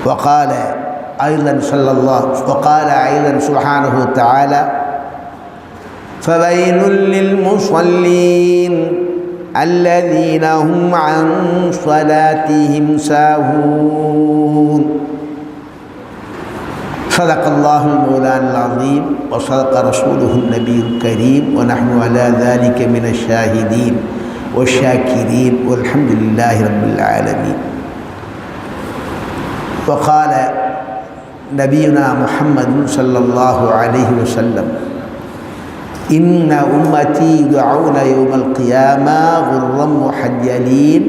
وقال أيضا سبحانه وتعالى فويل للمصلين الذين هم عن صلاتهم ساهون صدق الله المولان العظيم وصدق رسوله النبي الكريم ونحن على ذلك من الشاهدين والشاكرين والحمد لله رب العالمين. وقال نبينا محمد صلى الله عليه وسلم إن أمتي يدعون يوم القيامة غرا محجلين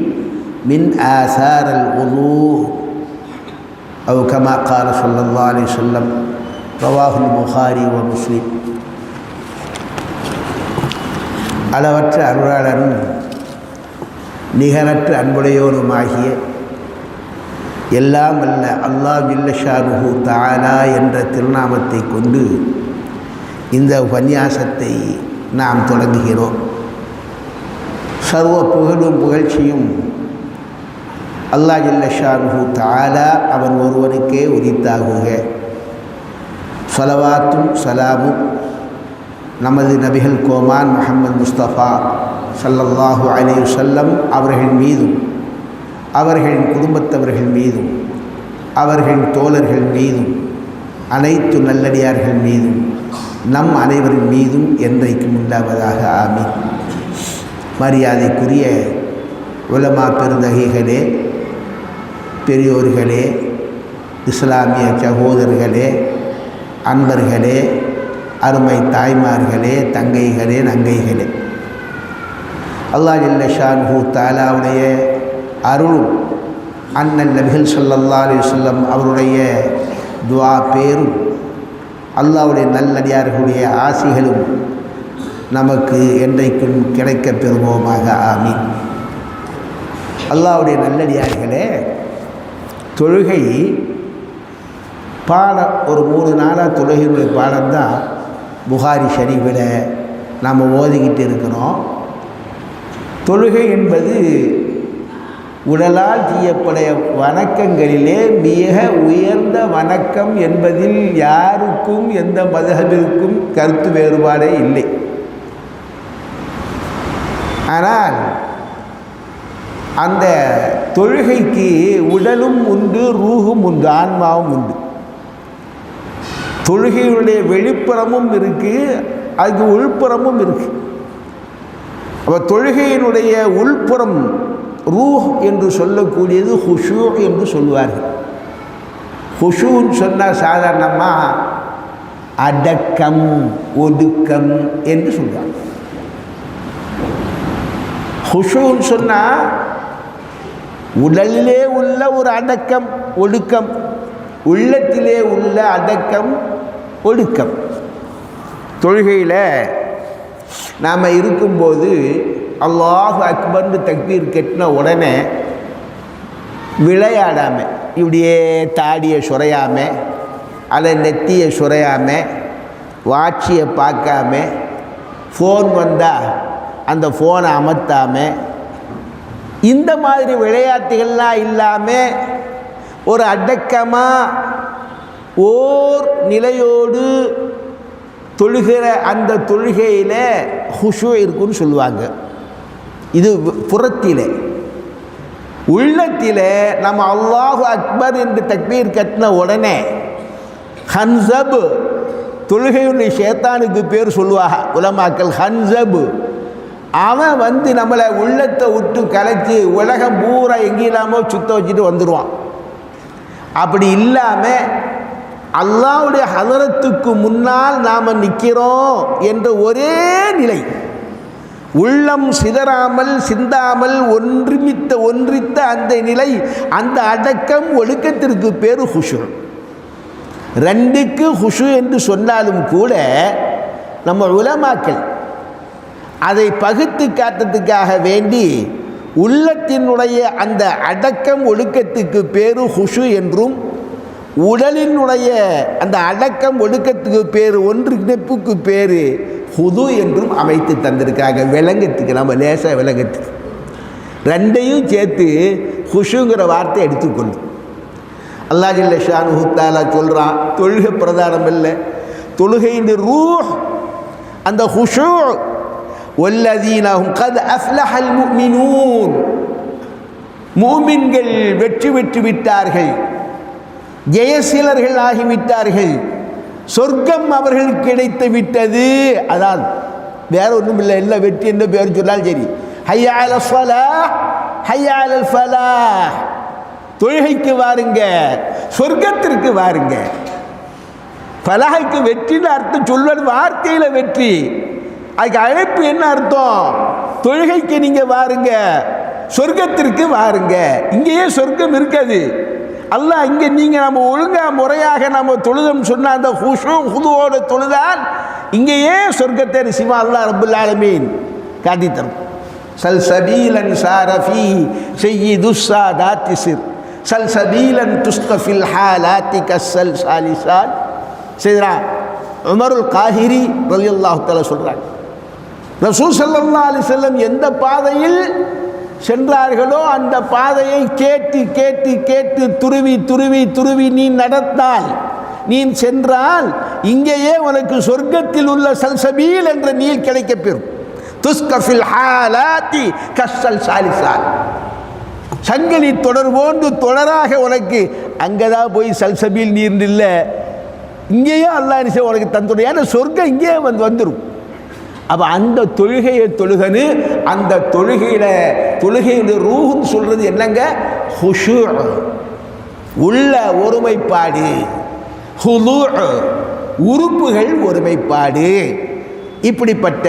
من آثار الوضوء أو كما قال صلى الله عليه وسلم رواه البخاري ومسلم. அளவற்ற அருளாளனும் நிகரற்ற அன்புடையோனுமாகிய எல்லாம் அல்ல அல்லாஹ் ஜல்ல ஷானுஹு தஆலா என்ற திருநாமத்தை கொண்டு இந்த உபன்யாசத்தை நாம் தொடங்குகிறோம். சர்வ புகழும் புகழ்ச்சியும் அல்லாஹ் ஜல்ல ஷானுஹு தஆலா அவன் ஒருவனுக்கே உரித்தாகுக. ஸலவாத்தும் சலாமும் நமது நபிகள் கோமான் முஹம்மது முஸ்தபா ஸல்லல்லாஹு அலைஹி வஸல்லம் அவர்கள் மீதும் அவர்களின் குடும்பத்தவர்கள் மீதும் அவர்களின் தோழர்கள் மீதும் அனைத்து நல்லடியார்கள் மீதும் நம் அனைவரின் மீதும் என்றைக்கும் உண்டாவதாக ஆமீன். மரியாதைக்குரிய உலமா பெருந்தகைகளே, பெரியோர்களே, இஸ்லாமிய சகோதரர்களே, அன்பர்களே, அருமை தாய்மார்களே, தங்கைகளே, நங்கைகளே, அல்லாஹ் ஜல்ல ஷானுஹு தஆலாவுடைய அருளும் அண்ணன் நபிகள் ஸல்லல்லாஹு அலைஹி வஸல்லம் அவருடைய துஆ பேரும் அல்லாஹ்வுடைய நல்லடியார்களுடைய ஆசிகளும் நமக்கு என்றைக்கும் கிடைக்க பெறுவோமாக ஆமீன். அல்லாஹ்வுடைய நல்லடியார்களே, தொழுகை பாடம் ஒரு 3 நாளாக தொழுகையுடைய பாடம்தான் புகாரி ஷரீஃபில் நாம் ஓதிக்கிட்டு இருக்கிறோம். தொழுகை என்பது உடலால் செய்யப்படைய வணக்கங்களிலே மிக உயர்ந்த வணக்கம் என்பதில் யாருக்கும் எந்த மذஹபிற்கும் கருத்து வேறுபாடே இல்லை. ஆனால் அந்த தொழுகைக்கு உடலும் உண்டு, ரூஹும் உண்டு, ஆன்மாவும் உண்டு. தொழுகையுடைய வெளிப்புறமும் இருக்குது, அதுக்கு உள்புறமும் இருக்குது. அப்போ தொழுகையினுடைய உள்புறம் ரூஹ் என்று சொல்லக்கூடியது ஹுஷூ என்று சொல்லுவார்கள். ஹுஷூன்னு சொன்னால் சாதாரணமாக அடக்கம், ஒடுக்கம் என்று சொல்லுவாங்க. ஹுஷூன்னு சொன்னால் உடலிலே உள்ள ஒரு அடக்கம், ஒடுக்கம், உள்ளத்திலே உள்ள அடக்கம், ஒடுக்கம். தொழுகையில் நாம் இருக்கும்போது அல்லாஹு அக்பர்னு தக்பீர் கட்டின உடனே விளையாடாமல், இப்படியே தாடியை சுரையாமல், அதை நெத்தியை சுரையாமல், வாட்சியை பார்க்காம, ஃபோன் வந்தால் அந்த ஃபோனை அமர்த்தாமல், இந்த மாதிரி விளையாட்டுகள்லாம் இல்லாமல் ஒரு அடக்கமாக ஓர் நிலையோடு தொழுகிற அந்த தொழுகையில் ஹுஷூ இருக்குன்னு சொல்லுவாங்க. இது புறத்திலே. உள்ளத்தில் நம்ம அல்லாஹு அக்பர் என்று தக்பீர் கட்டின உடனே ஹன்சப், தொழுகையுடைய ஷேத்தானுக்கு பேர் சொல்லுவாங்க உலமாக்கள், ஹன்சப். அவன் நம்மளை உள்ளத்தை விட்டு கலைச்சி உலகம் பூரா எங்கேயில்லாமோ சுத்த வச்சுட்டு வந்துடுவான். அப்படி இல்லாமல் அல்லாஹ்வுடைய ஹதரத்துக்கு முன்னால் நாம் நிற்கிறோம் என்ற ஒரே நிலை, உள்ளம் சிதறாமல் சிந்தாமல் ஒன்றித்த அந்த நிலை, அந்த அடக்கம் ஒழுக்கத்திற்கு பேர் ஹுஷூ. ரெண்டுக்கு ஹுஷூ என்று சொன்னாலும் கூட நம்ம உலமாக்கள் அதை பகுத்து காட்டுறதுக்காக வேண்டி உள்ளத்தினுடைய அந்த அடக்கம் ஒழுக்கத்துக்கு பேர் ஹுஷூ என்றும், உடலினுடைய அந்த அடக்கம் ஒடுக்கத்துக்கு பேர், ஒன்றிணைப்புக்கு பேர் ஹுது என்றும் அமைத்து தந்திருக்காங்க. விளங்கத்துக்கு, நம்ம லேசாக விளங்கத்துக்கு ரெண்டையும் சேர்த்து ஹுஷுங்கிற வார்த்தை எடுத்துக்கொள்ளும். அல்லாஹ் ஜல்ல ஷானுஹு தஆலா சொல்கிறான், தொழுகை பிரதானம் இல்லை, தொழுகையின் ரூஹ் அந்த ஹுஷூ. வல்லதீன ஹும் கத் அஃப்லஹல் முஃமினூன், மூமின்கள் வெற்றி பெற்று விட்டார்கள், ஜெயசீலர்கள் ஆகிவிட்டார்கள், சொர்க்கம் அவர்களுக்கு கிடைத்து விட்டது. அதான் வேற ஒன்றும் இல்லை, எல்லாம் வெற்றி என்ற பேர் சொன்னால் சரி. ஹய்யா அலல் ஸலாஹ், ஹய்யா அலல் ஃபலாஹ், தொழுகைக்கு வாருங்க, சொர்க்கத்திற்கு வாருங்க. ஃபலாஹுக்கு வெற்றின்னு அர்த்தம் சொல்வது வார்த்தையில் வெற்றி, அதுக்கு அழைப்பு என்ன அர்த்தம்? தொழுகைக்கு நீங்க வாருங்க, சொர்க்கத்திற்கு வாருங்க. இங்கேயே சொர்க்கம் இருக்காது. அல்லாஹ் இங்கே நீங்கள் நம்ம ஒழுங்காக முறையாக நம்ம தொழுதம் சொன்ன அந்த ஹுஷூ ஹுதுவோட தொழுதான் இங்கேயே சொர்க்கத்தை ரிசிமா அல்லாஹ் ரப்புல் ஆலமீன் காட்டி தரும். சல்சபீலன் சாரஃபி சய்யிது ஸாதாத்தி சிர் சல்சபீலன் துஸ்கஃபில் ஹாலாத்தி கஸ்ஸல் சாலிசான். சையதுனா உமருல் காஹிரி ரலியல்லாஹு தஆலா சொல்றாங்க, ரசூல் ஸல்லல்லாஹு அலைஹி வஸல்லம் எந்த பாதையில் சென்றார்களோ அந்த பாதையை கேட்டு கேட்டு கேட்டு துருவி துருவி துருவி நீ நடந்தால், நீ சென்றால் இங்கேயே உனக்கு சொர்க்கத்தில் உள்ள சல்சபீல் என்ற நீர் கிடைக்கப்பெறும். துஸ்கஃபில் ஹாலாத்தி கஸ்ஸல் சாலிசான், சங்கிலி தொடர் போன்று தொடராக உனக்கு அங்கதான் போய் சல்சபீல் நீர் இல்லை, இங்கேயே அல்லாஹ் நிச்சயம் உனக்கு தந்துடும். ஏன்னா சொர்க்கம் இங்கேயே வந்துடும். அப்போ அந்த தொழுகையை தொழுகனு, அந்த தொழுகையுடைய ரூஹுன்னு சொல்றது என்னங்க? ஹுஷூ, உள்ள ஒருமைப்பாடு, ஹுதூ, உறுப்புகள் ஒருமைப்பாடு. இப்படிப்பட்ட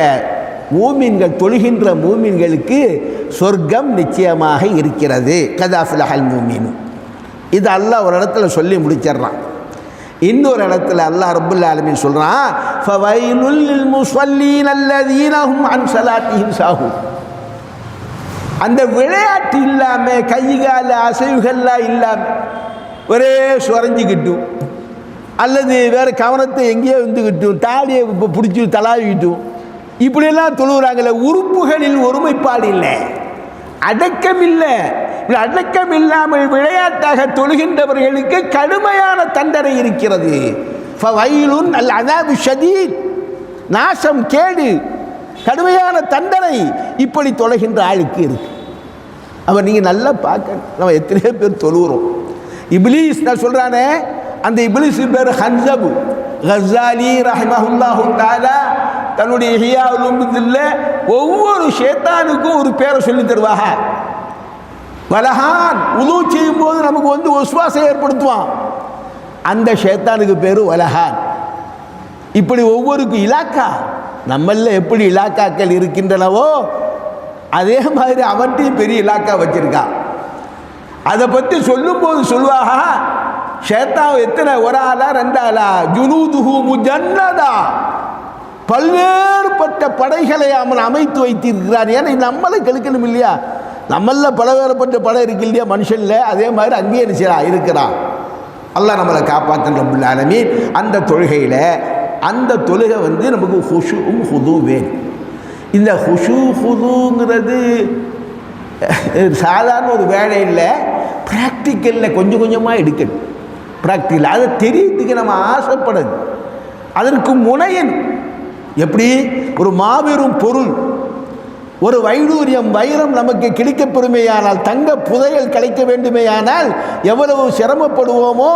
மூமின்கள், தொழுகின்ற மூமின்களுக்கு சொர்க்கம் நிச்சயமாக இருக்கிறது. கதாஃபிலஹல் மூமின், இது அல்லாஹ் ஒரு இடத்துல சொல்லி முடிச்சிடறான். இன்னொரு இடத்துல அல்லாஹ் ரப்புல் ஆலமீன் சொல்றான், ஃபவைலுல் லில் முஸல்லீன அல்லதீன ஹும் அன் ஸலாத்திஹிம் சாஹூன். அந்த விளையாட்டு இல்லாம, கைகால அசைவுகள்லாம் இல்லாம, ஒரே சுரஞ்சிக்கிட்டும் அல்லது வேற கவனத்தை எங்கேயோ வந்துக்கிட்டும், தாடியை பிடிச்சி தலாவிக்கிட்டும், இப்படியெல்லாம் தொழுகிறாங்களே, உறுப்புகளில் ஒருமைப்பாடு இல்லை, அடக்கம் இல்லை. அடக்கம் இல்லாமல் விளையாட்டாக தொழுகின்றவர்களுக்கு கடுமையான தண்டனை இருக்கிறது. ஃபவைலுன் அல் அஸாபு ஷதீத், நாசம், கேடு, கடுமையான தண்டனை இப்படி தொழுகின்ற ஆளுக்கு இருக்கு. அவன் நீங்கள் நல்லா பார்க்க, நம்ம எத்தனையோ பேர் தொழுகிறோம். இப்லீஸ் நான் சொல்கிறானே, அந்த இப்லீஸ் பேர் ஹன்ஸபு கஸாலி ரஹிமஹுல்லாஹு தஆலா தன்னுடைய இஹ்யா உலூமுத்தீன்ல ஒவ்வொரு ஷைத்தானுக்கும் ஒரு பேரை சொல்லி தருவாங்க. வலஹான், உது செய்யும் போது நமக்கு ஒஸ்வாசை ஏற்படுத்துவான், அந்த ஷைத்தானுக்கு பேர் வலஹான். இப்படி ஒவ்வொருக்கும் இலாக்கா, நம்மள எப்படி இலாக்காக்கள் இருக்கின்றனவோ அதே மாதிரி அவன்கிட்டையும் பெரிய இலாக்கா வச்சிருக்கான். அதை பற்றி சொல்லும்போது சொல்லுவாக, ஷைத்தான் எத்தனை, ஒரு ஆளா ரெண்டு ஆளா, ஜுனூதுஹு முஜன்னதா, பல்வேறுபட்ட படைகளை அவன் அமைத்து வைத்திருக்கிறான். ஏன்னா நம்மளை கெடுக்கணும் இல்லையா, நம்மள பலவேறுபட்ட படை இருக்கு இல்லையா மனுஷன்ல, அதே மாதிரி அங்கேயே இருக்கிறான். அல்லாஹ் நம்மளை காப்பாற்றணும் ரப்புல் ஆலமீன். அந்த தொழுகையில் அந்த தொழுகை நமக்கு ஹுஷூவும் ஹுதூவும். இந்த ஹுஷூ ஹுதூங்கிறது சாதாரண ஒரு வேலை இல்லை, ப்ராக்டிக்கலில் கொஞ்சம் கொஞ்சமாக எடுக்கணும். ப்ராக்டிக்கல் அதை தெரியறதுக்கு நம்ம ஆசைப்படுது, அதற்கு முனையன். எப்படி ஒரு மாபெரும் பொருள், ஒரு வைடூரியம் வைரம் நமக்கு கிடைக்கப் பெறுமையானால், தங்க புதையல் கிடைக்க வேண்டுமேயானால் எவ்வளவு சிரமப்படுவோமோ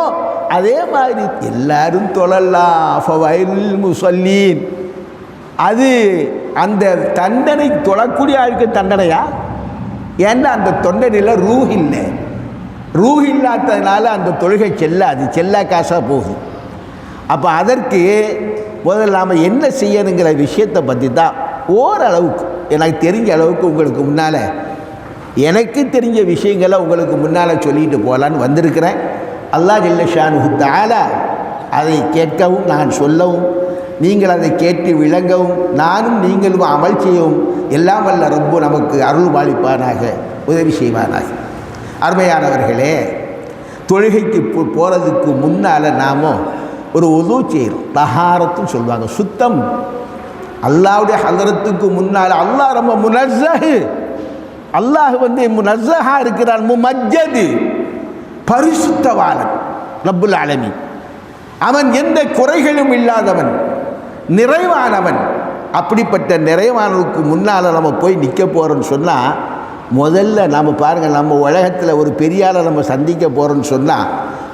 அதே மாதிரி எல்லாரும் தொழலாம். ஃபவைலுல் முஸல்லீன், அது அந்த தண்டனை தொழக்கூடிய ஆளுக்கு தண்டனையா? ஏன்னா அந்த தொண்டனையில் ரூஹ் இல்லை, ரூஹ் இல்லாததுனால அந்த தொழுகை செல்லாது, செல்லா காசாக போகுது. அப்போ அதற்கு முதல்ல நாம் என்ன செய்யணுங்கிற விஷயத்தை பற்றி தான் ஓரளவுக்கு எனக்கு தெரிஞ்ச அளவுக்கு உங்களுக்கு முன்னால், எனக்கு தெரிஞ்ச விஷயங்களை உங்களுக்கு முன்னால் சொல்லிட்டு போகலான்னு வந்திருக்கிறேன். அல்லாஹ் ஜல்ல ஷானுஹு தஆலா அதை கேட்கவும் நான் சொல்லவும், நீங்கள் அதை கேட்டு விளங்கவும், நானும் நீங்களும் அமல் செய்யவும் எல்லாம் வல்ல ரப்பு நமக்கு அருள் பாலிப்பானாக, உதவி செய்வானாக. அருமையானவர்களே, தொழுகைக்கு போகிறதுக்கு முன்னால் நாம் ஒரு உது செய்கிறோம், தஹாரத்துன்னு சொல்லுவாங்க, சுத்தம். அல்லாஹ்வுடைய ஹதரத்துக்கு முன்னால் அல்லாஹ் ரொம்ப முனஸ்ஸஹ், அல்லாஹ் முனஸ்ஸஹா இருக்கிறான், முமஜ்ஜது, பரிசுத்தவாளன். ரப்புல் ஆலமீன். அவன் எந்த குறைகளும் இல்லாதவன், நிறைவானவன். அப்படிப்பட்ட நிறைவானவனுக்கு முன்னால் நம்ம போய் நிற்க போகிறோன்னு சொன்னால், முதல்ல நம்ம பாருங்கள், நம்ம உலகத்தில் ஒரு பெரியாரை நம்ம சந்திக்க போகிறோன்னு சொன்னால்,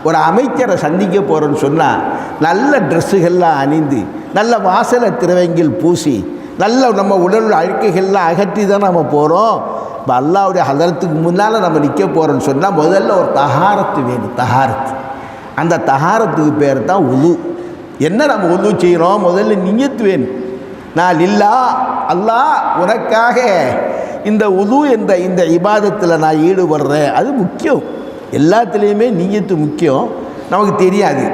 ஒரு அமைச்சரை சந்திக்க போகிறோன்னு சொன்னால், நல்ல ட்ரெஸ்ஸுகள்லாம் அணிந்து, நல்ல வாசலை திரவங்கில் பூசி, நல்ல நம்ம உடல் அழுக்கைகள்லாம் அகற்றி தான் நம்ம போகிறோம். இப்போ அல்லாஹ்வுடைய ஹதரத்துக்கு முன்னால் நம்ம நிற்க போகிறோன்னு சொன்னால், முதல்ல ஒரு தஹாரத்து வேணும். தஹாரத்து, அந்த தஹாரத்துக்கு பேர் தான் உது. என்ன நம்ம உது செய்கிறோம்? முதல்ல நியத்து வேணும். நான் லில்லா, அல்லாஹ் உனக்காக இந்த உது என்ற இந்த இபாதத்தில் நான் ஈடுபடுறேன். அது முக்கியம். எல்லாத்துலேயுமே நீயத்து முக்கியம். நமக்கு தெரியாது.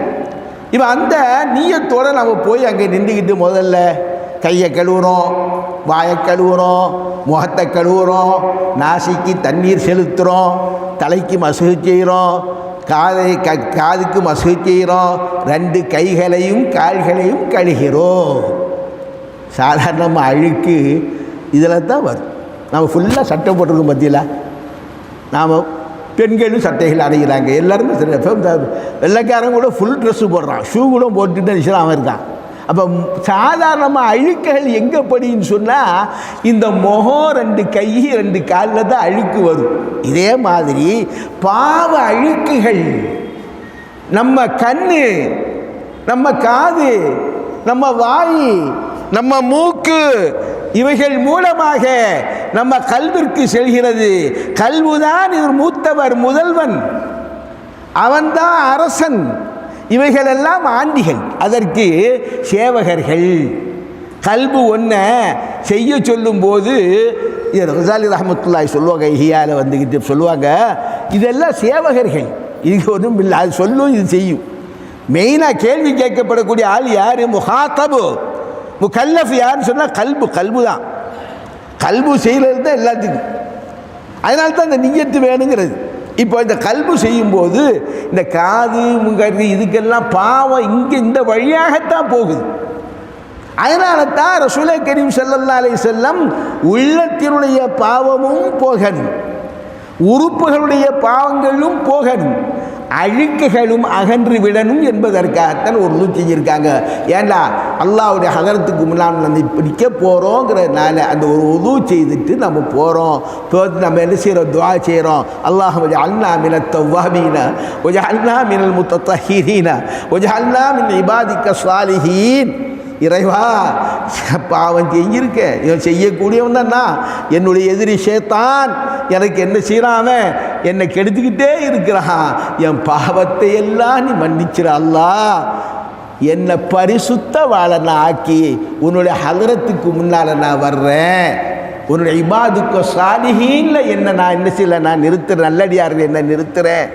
இப்போ அந்த நீயத்தோடு நம்ம போய் அங்கே நின்றுக்கிட்டு முதல்ல கையை கழுவுறோம், வாயை கழுவுறோம், முகத்தை கழுவுறோம், நாசிக்கு தண்ணீர் செலுத்துகிறோம், தலைக்கு மசூஜ் செய்கிறோம், காதுக்கு மசூஜ் செய்கிறோம், 2 கைகளையும் கால்களையும் கழுகிறோம். சாதாரணமாக அழுக்கு இதில் தான் வரும். நம்ம ஃபுல்லாக சட்டை போட்டிருக்கோம் பற்றியில், நாம் பெண்களும் சட்டைகள் அடைகிறாங்க. எல்லாருமே வெள்ளைக்காரங்க கூட ஃபுல் ட்ரெஸ்ஸு போடுறான், ஷூ கூட போட்டுட்டு அவன் இருக்கான். அப்போ சாதாரணமாக அழுக்குகள் எங்கே படின்னு சொன்னால், இந்த முகம் 2 கை 2 காலில் தான் அழுக்கு வரும். இதே மாதிரி பாவ அழுக்குகள் நம்ம கண்ணு, நம்ம காது, நம்ம வாய், நம்ம மூக்கு, இவைகள் மூலமாக நம்ம கல்விற்கு செல்கிறது. கல்வுதான் இது மூத்தவர், முதல்வன், அவன்தான் அரசன். இவைகளெல்லாம் ஆண்டிகள், அதற்கு சேவகர்கள். கல்பு ஒன்றை செய்ய சொல்லும்போது ரஸாலி ரஹ்மத்துல்லாஹி சொல்லுவாங்க, ஹியால வந்துக்கிட்டு சொல்லுவாங்க, இதெல்லாம் சேவகர்கள், இது ஒன்றும் இல்லை, அது சொல்லும் இது செய்யும். மெயினாக கேள்வி கேட்கப்படக்கூடிய ஆள் யார்? முஹாத்தபு, முகல்லஃப் யாருன்னு சொன்னால் கல்பு தான். கல்பு செய்கிறது தான் எல்லாத்துக்கும். அதனால தான் இந்த நியத்து வேணுங்கிறது. இப்போ இந்த கல்பு செய்யும்போது இந்த காது முகர்வு இதுக்கெல்லாம் பாவம் இங்கே இந்த வழியாகத்தான் போகுது. அதனால தான் ரசூலே கரீம் ஸல்லல்லாஹு அலைஹி வஸல்லம் உள்ளத்தினுடைய பாவமும் போகணும், உறுப்புகளுடைய பாவங்களும் போகணும், அழுக்குகளும் அகன்று விடணும் என்பதற்காகத்தான் ஒரு உது செஞ்சுருக்காங்க. ஏண்டா அல்லாஹ்வுடைய ஹதரத்துக்கு முன்னால் நம்ம இப்போ நிற்க போகிறோங்கிறதுனால அந்த ஒரு உது செய்துட்டு நம்ம போகிறோம். நம்ம என்ன செய்கிறோம்? துஆ செய்கிறோம். அல்லாஹும்ம ஜஅல்னா மினத் தவ்வாபீன வஜஅல்னா மினல் முத்தத்தஹிரீன வஜஅல்னா மின் இபாதிக்க ஸாலிஹீன். இறைவா, பாவம் செஞ்சிருக்க, இவன் செய்யக்கூடியவன் தானா, என்னுடைய எதிரி ஷைத்தான் எனக்கு என்ன செய்கிறான், என்னை கெடுத்துக்கிட்டே இருக்கிறான், என் பாவத்தை எல்லாம் நீ மன்னிச்சிட அல்லாஹ், என்னை பரிசுத்த வாழனை ஆக்கி உன்னுடைய ஹதரத்துக்கு முன்னால் நான் வர்றேன், உன்னுடைய இபாதுக்கு சாலிஹீனில் நான் என்ன செய்யலை, நான் நிறுத்துறேன், நல்லடியார்கள் என்ன நிறுத்துகிறேன்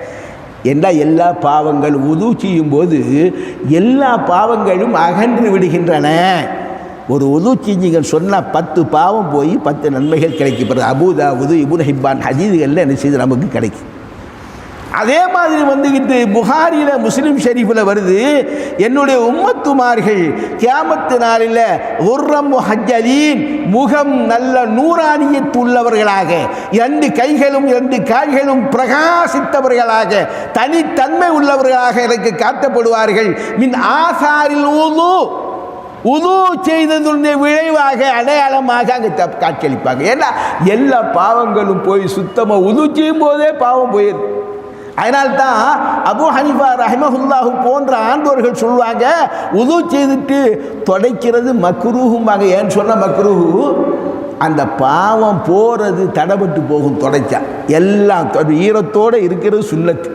என்ற எல்லா பாவங்கள் உது செய்யும்போது எல்லா பாவங்களும் அகன்று விடுகின்றன. ஒரு உது செஞ்சிங்கன்னு சொன்னால் 10 பாவம் போய் 10 நன்மைகள் கிடைக்கப்படுது. அபூதாவுது இப்னு ஹிப்பான் ஹதீதுகளில் என்ன செய்து நமக்கு கிடைக்கும். அதே மாதிரி வந்துக்கிட்டு புகாரியில் முஸ்லிம் ஷரீஃபில் வருது, என்னுடைய உம்மத்துமார்கள் கியாமத்து நாளில் உர்ரம் முஹஜ்ஜலீன், முகம் நல்ல நூறானியத்து உள்ளவர்களாக, 2 கைகளும் 2 கால்களும் பிரகாசித்தவர்களாக, தனித்தன்மை உள்ளவர்களாக எனக்கு காட்டப்படுவார்கள். மின் ஆசாரில் உது செய்ததுடைய விளைவாக அடையாளமாக அங்கே காட்சியளிப்பாங்க. ஏன்னா எல்லா பாவங்களும் போய் சுத்தமாக உது செய்யும் போதே பாவம் போயிடுது. அதனால்தான் அபூ ஹனீஃபா ரஹிமஹுல்லாஹு போன்ற ஆண்டோர்கள் சொல்லுவாங்க, உது செய்துட்டு தொடைக்கிறது மக்ரூஹும்பாங்க. ஏன்னு சொன்னால் மக்ரூஹு அந்த பாவம் போகிறது தடைபட்டு போகும். தொடைச்சா எல்லாம் ஈரத்தோடு இருக்கிறது சுன்னத்து.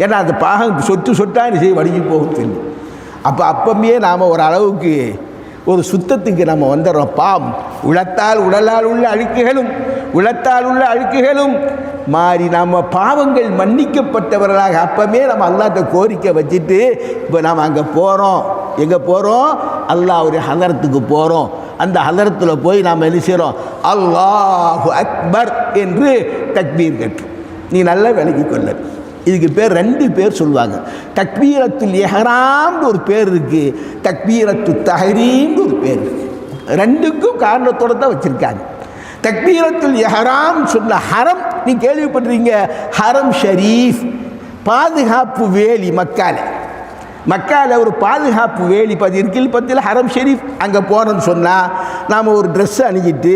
ஏன்னா அந்த பாகம் சொட்டு சொட்டாக செய்ய வடிஞ்சு போகும் சொல்லி. அப்பமே நாம் ஒரு அளவுக்கு ஒரு சுத்தத்துக்கு நம்ம வந்துடுறோம். உடலால் உள்ள அழுக்குகளும் மாறி நம்ம பாவங்கள் மன்னிக்கப்பட்டவர்களாக அப்பமே நம்ம அல்லாஹ்ட்ட கோரிக்கை வச்சுட்டு இப்போ நாம் அங்கே போகிறோம். எங்கே போகிறோம்? அல்லாஹ்வுடைய ஹதரத்துக்கு போகிறோம். அந்த ஹதரத்தில் போய் நாம் என்ன செய்கிறோம்? அல்லாஹு அக்பர் என்று தக்பீர் கட்டுறோம். நீ நல்லா விளங்கி கொள்ள. இதுக்கு பேர் 2 பேர் சொல்லுவாங்க. தக்பீரத்துல் இஹ்ராம்னு ஒரு பேர் இருக்குது, தக்பீரத்து தஹ்ரீம்னு ஒரு பேர் இருக்குது. 2க்கும் காரணத்தோடு தான் வச்சுருக்காங்க. தக்பீரத்துல் இஹ்ராம் சொன்ன ஹரம் நீ கேள்விப்பட்டிருக்கீங்க, ஹரம் ஷரீஃப், பாதுகாப்பு வேலி மக்கால ஒரு பாதுகாப்பு வேலி பத்தியில் ஹரம் ஷெரீஃப். அங்கே போகிறோன்னு சொன்னால் நாம் ஒரு ட்ரெஸ் அணிஞ்சிட்டு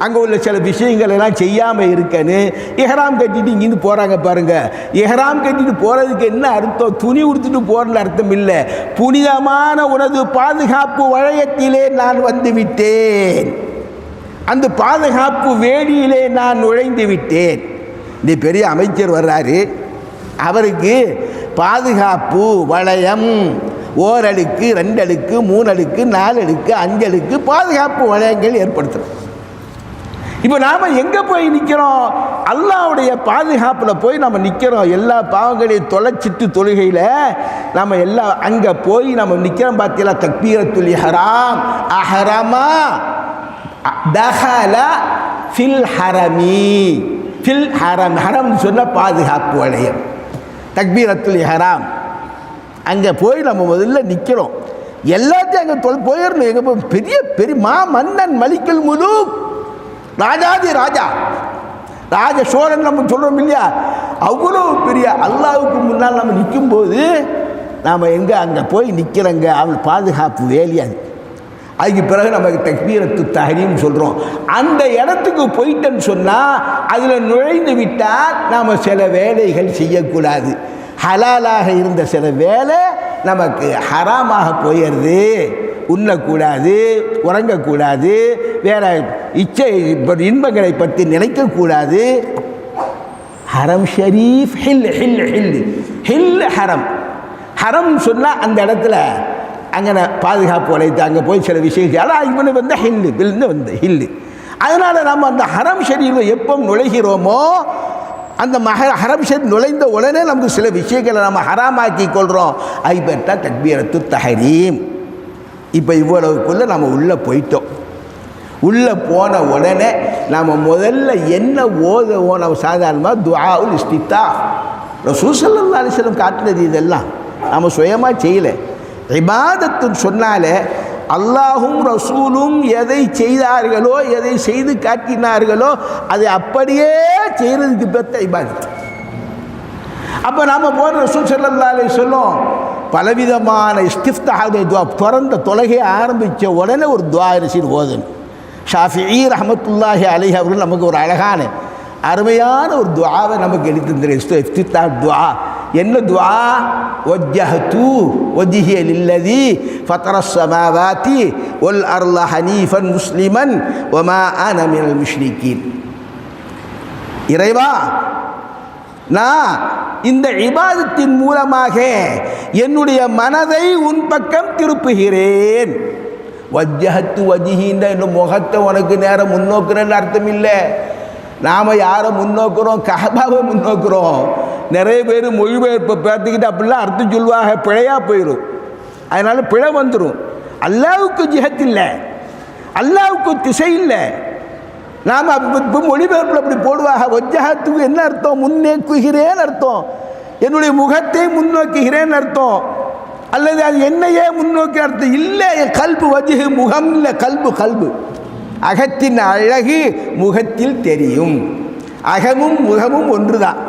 அங்கே உள்ள சில விஷயங்கள் எல்லாம் செய்யாமல் இருக்கன்னு எஹ்ராம் கட்டிட்டு இங்கேருந்து போகிறாங்க பாருங்கள். எஹ்ராம் கட்டிட்டு போகிறதுக்கு என்ன அர்த்தம்? துணி உடுத்துட்டு போகிறன்னு அர்த்தம் இல்லை. புனிதமான உனது பாதுகாப்பு வளையத்திலே நான் வந்து விட்டேன், அந்த பாதுகாப்பு வேலியிலே நான் நுழைந்து விட்டேன். இந்த பெரிய அமைச்சர் வர்றாரு, அவருக்கு பாதுகாப்பு வளையம் 1 அடுக்கு 2 அடுக்கு 3 அடுக்கு 4 அடுக்கு 5 அடுக்கு பாதுகாப்பு வளையங்கள் ஏற்படுத்துகிறோம். இப்போ நாம் எங்கே போய் நிற்கிறோம்? அல்லாஹ்வுடைய பாதுகாப்பில் போய் நம்ம நிற்கிறோம். எல்லா பாவங்களையும் தொலைச்சிட்டு தொழுகையில் நம்ம எல்லாம் அங்கே போய் நம்ம நிற்கிறோம். பார்த்தீங்களா? தக்பீரத்துல் இஹ்ராம் அஹ்ரமா தஹல ஃபில் ஹரமி, ஃபில் ஹரம். ஹரம் சொன்ன பாதுகாப்பு வளையம், தக்பீரத்துல் இஹ்ராம். அங்கே போய் நம்ம முதல்ல நிற்கிறோம். எல்லாத்தையும் அங்கே போயிடணும். எங்கே போய் பெரிய பெரிய மன்னன் மலிக்கல் முலூக், ராஜாதி ராஜ சோழன் நம்ம சொல்கிறோம் இல்லையா? அவ்வளோ பெரிய அல்லாஹ்வுக்கு முன்னால் நம்ம நிற்கும்போது நாம் எங்கே அங்கே போய் நிற்கிறோங்க. அவன் பாதுகாப்பு வேலையாது. அதுக்கு பிறகு நமக்கு தக்பீரத்து தஹ்ரீம் சொல்கிறோம். அந்த இடத்துக்கு போயிட்டேன்னு சொன்னால் அதில் நுழைந்து விட்டால் நாம் சில வேலைகள் செய்யக்கூடாது. ஹலாலாக இருந்த சில வேலை நமக்கு ஹராமாக போயிடுது. உண்ணக்கூடாது, உறங்கக்கூடாது, வேற இச்சை இன்பங்களை பற்றி நினைக்கக்கூடாது. ஹரம் ஷரீஃப் ஹில் ஹில் ஹில் ஹில் ஹரம். ஹரம் சொன்னால் அந்த இடத்துல அங்கே பாதுகாப்பு வளையத்து அங்கே போய் சில விஷயம். ஆனால் இவனு வந்து வந்து ஹில்லு. அதனால் நம்ம அந்த ஹரம் ஷரீஃபில் எப்போ நுழைகிறோமோ அந்த ஹரம் ஷரீஃப் நுழைந்த உடனே நமக்கு சில விஷயங்களை நம்ம ஹராமாக்கி கொள்கிறோம். ஐபெட்டா தக்பீரத்து தஹ்ரீம். இப்போ இவ்வளவுக்குள்ளே நம்ம உள்ளே போயிட்டோம். உள்ளே போன உடனே நம்ம முதல்ல என்ன ஓதுவோம்? நம்ம சாதாரணமாக துஆஉல் இஸ்திஃப்தாஹ். ரசூல் ஸல்லல்லாஹு அலைஹி வஸல்லம் காட்டினது இதெல்லாம் நம்ம சுயமாக செய்யலை. இபாதத்துன்னு சொன்னாலே அல்லாஹும் ரசூலும் எதை செய்தார்களோ, எதை செய்து காட்டினார்களோ அதை அப்படியே செய்கிறதுக்கு பெற்ற இபாதத். அப்போ நாம் போகிற ரசூல் ஸல்லல்லாஹு அலைஹி வஸல்லம் பலவிதமான இஸ்திஃப்தாஹுடைய துஆ, திறந்த தொழுகையை ஆரம்பித்த உடனே ஒரு துஆ ரசீல் ஓதணும். ஷாஃபிஈ ரஹ்மத்துல்லாஹி அலைஹி அவர்கள் நமக்கு ஒரு அழகான அருமையான ஒரு துஆவை நமக்கு எடுத்து இஃப்தித்தா துஆ. என்ன துஆ? வஜ்ஜஹது வஜ்ஹிய லில்லதி ஃபதரஸ் ஸமாவாதி வல் அர்ள ஹனீஃபன் முஸ்லிமன் வமா அன மினல் முஷ்ரிகீன். இறைவா, நான் இந்த இபாதத்தின் மூலமாக என்னுடைய மனதை உன் பக்கம் திருப்புகிறேன். வஜ்ஜஹத்து வஜ்ஹின்ற என்னும் முகத்தை உனக்கு நேரம் முன்னோக்குறேன்னு அர்த்தம் இல்லை. நாம் யாரை முன்னோக்குறோம்? கஅபாவை முன்னோக்குறோம். நிறைய பேர் மொழிபெயர்ப்பை பார்த்துக்கிட்டு அப்படிலாம் அர்த்தம் சொல்லுவாங்க, பிழையாக போயிடும். அதனால் பிழை வந்துடும். அல்லாஹ்வுக்கு ஜிஹத் இல்லை, அல்லாஹ்வுக்கு திசை இல்லை. நாம் இப்போ மொழிபெயர்ப்பில் அப்படி போடுவாங்க. வஜ்ஜஹத்துக்கு என்ன அர்த்தம்? முன்னேக்குகிறேன்னு அர்த்தம். என்னுடைய முகத்தை முன்னோக்குகிறேன்னு அர்த்தம். அல்லது அது என்னையே முன்னோக்கி அர்த்தம் இல்லை. கல்பு வஜ்ஹு, முகம் இல்லை, கல்பு. அகத்தின் அழகு முகத்தில் தெரியும். அகமும் முகமும் ஒன்று தான்.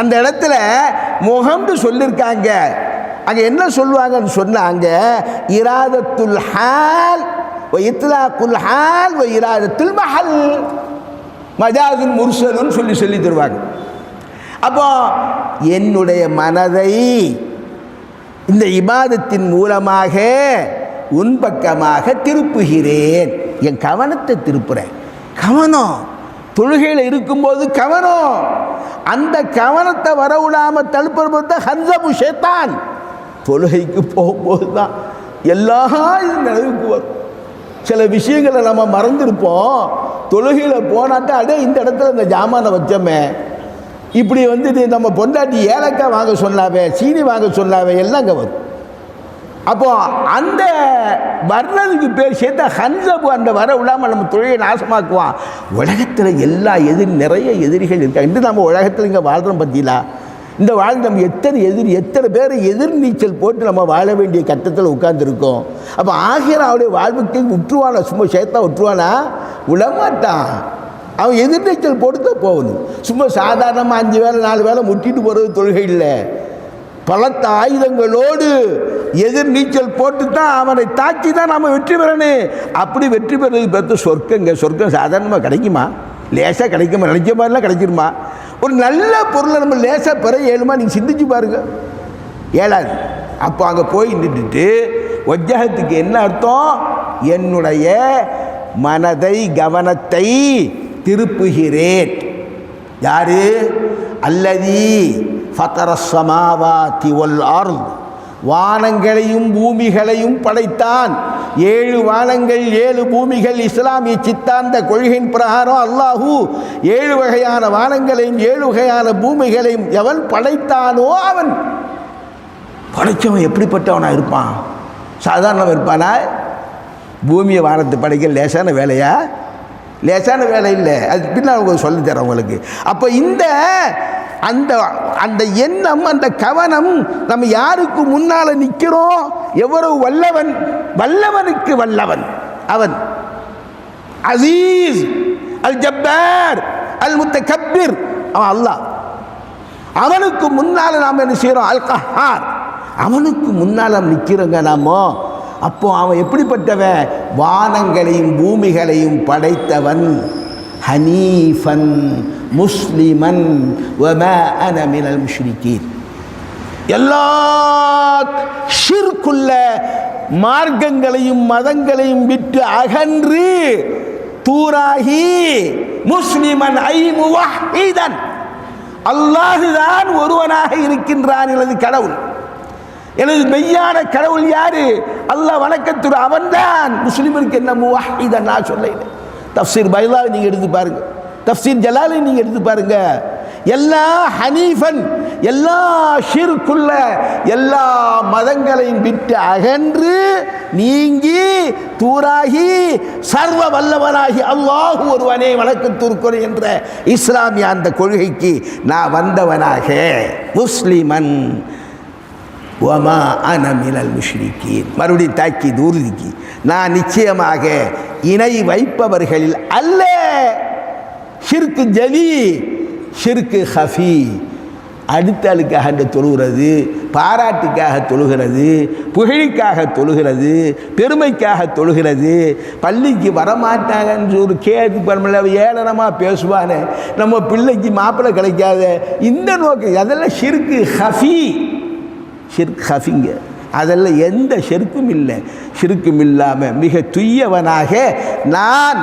அந்த இடத்துல முகம்னு சொல்லியிருக்காங்க. அங்கே என்ன சொல்லுவாங்கன்னு சொன்னாங்க? இராதத்துல் ஹால் வ இத்லாக்குல் ஹால் வ இராதத்துல் மஹல் மஜாதுல் முர்சலுன்னு சொல்லி தருவாங்க. அப்போ என்னுடைய மனதை இந்த இபாதத்தின் மூலமாக உன் பக்கமாக திருப்புகிறேன். என் கவனத்தை திருப்புறேன். கவனம் தொழுகையில் இருக்கும்போது கவனம். அந்த கவனத்தை வரவிடாமல் தடுப்பது ஹன்சபு ஷைத்தான். தொழுகைக்கு போகும்போது தான் எல்லா இது நினைவுக்கு வரும். சில விஷயங்களை நம்ம மறந்துருப்போம். தொழுகையில் போனாட்டா அடே இந்த இடத்துல இந்த ஜாமானை வச்சோமே, இப்படி வந்துட்டு நம்ம பொண்டாட்டி ஏலக்காய் வாங்க சொன்னாவே, சீனி வாங்க சொன்னாவே, எல்லாம் அங்கே வரும். அப்போ அந்த வர்றதுக்கு பேர் சேர்த்தா ஹன்சபு. அந்த வர விடாமல் நம்ம தொழிலை நாசமாக்குவான். உலகத்தில் எல்லா நிறைய எதிரிகள் இருக்காங்க. இன்று நம்ம உலகத்தில் இங்கே வாழ்கிறோம் பார்த்தீங்களா? இந்த நம்ம எத்தனை பேர் எதிர்நீச்சல் போட்டு நம்ம வாழ வேண்டிய கட்டத்தில் உட்கார்ந்துருக்கோம். அப்போ ஆகியராவுடைய வாழ்வுக்கு உற்றுவானா? சும்மா சேர்த்தா உற்றுவானா? விடமாட்டான். அவன் எதிர்நீச்சல் போட்டு தான் போகணும். சும்மா சாதாரணமாக 5 வேளை 4 வேளை முட்டிட்டு போகிறது தொழுகை இல்லை. பலத்த ஆயுதங்களோடு எதிர்நீச்சல் போட்டு தான் அவனை தாக்கி தான் நாம் வெற்றி பெறணும். அப்படி வெற்றி பெறது பார்த்து சொர்க்கங்க. சொர்க்கம் சாதாரணமாக கிடைக்குமா? லேசாக கிடைக்குமா? நினைச்ச மாதிரிலாம் கிடைச்சிருமா? ஒரு நல்ல பொருளை நம்ம லேசாக பெற ஏழுமா? நீங்கள் சிந்திச்சு பாருங்க, ஏழாது. அப்போ அங்கே போய் நின்றுட்டு வஜ்ஜகத்துக்கு என்ன அர்த்தம்? என்னுடைய மனதை கவனத்தை திருப்புகிறேன். யாரு? அல்லதி ஃபதர ஸமாவாதி வல் அர்த், வானங்களையும் பூமிகளையும் படைத்தான். 7 வானங்கள் 7 பூமிகள். இஸ்லாமிய சித்தாந்த கொள்கையின் பிரகாரம் அல்லாஹு 7 வகையான வானங்களையும் 7 வகையான பூமிகளையும் எவன் படைத்தானோ அவன் படைச்சவன் எப்படிப்பட்டவனா இருப்பான்? சாதாரணமாக இருப்பானா? பூமியை வானத்தை படைக்க லேசான வேலையா? லேசான வேலை இல்லை. அது பின்னால் உங்களுக்கு சொல்லித்தரேன் உங்களுக்கு. அப்போ இந்த அந்த அந்த எண்ணம், அந்த கவனம், நம்ம யாருக்கு முன்னால் நிற்கிறோம்? எவ்வளவு வல்லவன், வல்லவனுக்கு வல்லவன் அவன். அசீஸ், அல் ஜப்பார், அல் முத்தகப்பிர், அவன் அல்லாஹ். அவனுக்கு முன்னால் நாம் என்ன செய்கிறோம்? அல் கஹார். அவனுக்கு முன்னால் நாம் நிற்கிறோங்க நாம. அப்போ அவன் எப்படிப்பட்டவன்? வானங்களையும் பூமிகளையும் படைத்தவன். ஹனீஃபன் முஸ்லிமன் வமா அன மினல் முஷ்ரிகீன். எல்லா ஷிர்க்குள்ள மார்க்கங்களையும் மதங்களையும் விட்டு அகன்று தூராகி முஸ்லிமன் ஐ முவஹ்ஹிதன், அல்லாஹுதான் ஒருவனாக இருக்கின்றான் எனது கடவுள். எனது மெய்யான கடவுள் யாரு? அல்லாஹ் வணக்கத்துறை அவன்தான். முஸ்லிமனுக்கு என்ன முவஹ்ஹிதன் நான் சொல்ல. தஃப்சீர் பைலாவை நீங்கள் எடுத்து பாருங்க, தஃப்சீர் ஜலாலை நீங்கள் எடுத்து பாருங்க. எல்லா ஹனீஃபன், எல்லா ஷிர்க்குள்ள எல்லா மதங்களையும் விட்டு அகன்று நீங்கி தூராகி சர்வ வல்லவனாகி அல்லாஹ் ஒருவனே வணக்கத்திற்குரிய என்ற இஸ்லாமிய அந்த கொள்கைக்கு நான் வந்தவனாக முஸ்லிமன் வமா அன மினல் முஷ்ரிகீன். மறுபடியும் தாக்கி உறுதிக்கு நான் நிச்சயமாக இணை வைப்பவர்களில் அல்ல. ஷிர்கு ஜலி, ஷிர்கு ஹஃபி, அடுத்த ஆளுக்காக தொழுகிறது, பாராட்டுக்காக தொழுகிறது, புகழிக்காக தொழுகிறது, பெருமைக்காக தொழுகிறது. பள்ளிக்கு வரமாட்டாங்கன்னு ஒரு கேது பரமல ஏளனமாக பேசுவானே, நம்ம பிள்ளைக்கு மாப்பிள்ளை கிடைக்காத இந்த நோக்கம், அதெல்லாம் ஷிர்கு ஹஃபி. ஷிர்க் ஹஃபிங்க, அதெல்லாம் எந்த ஷிர்க்கும் இல்லை. ஷிர்க்கும் இல்லாமல் மிக துய்யவனாக நான்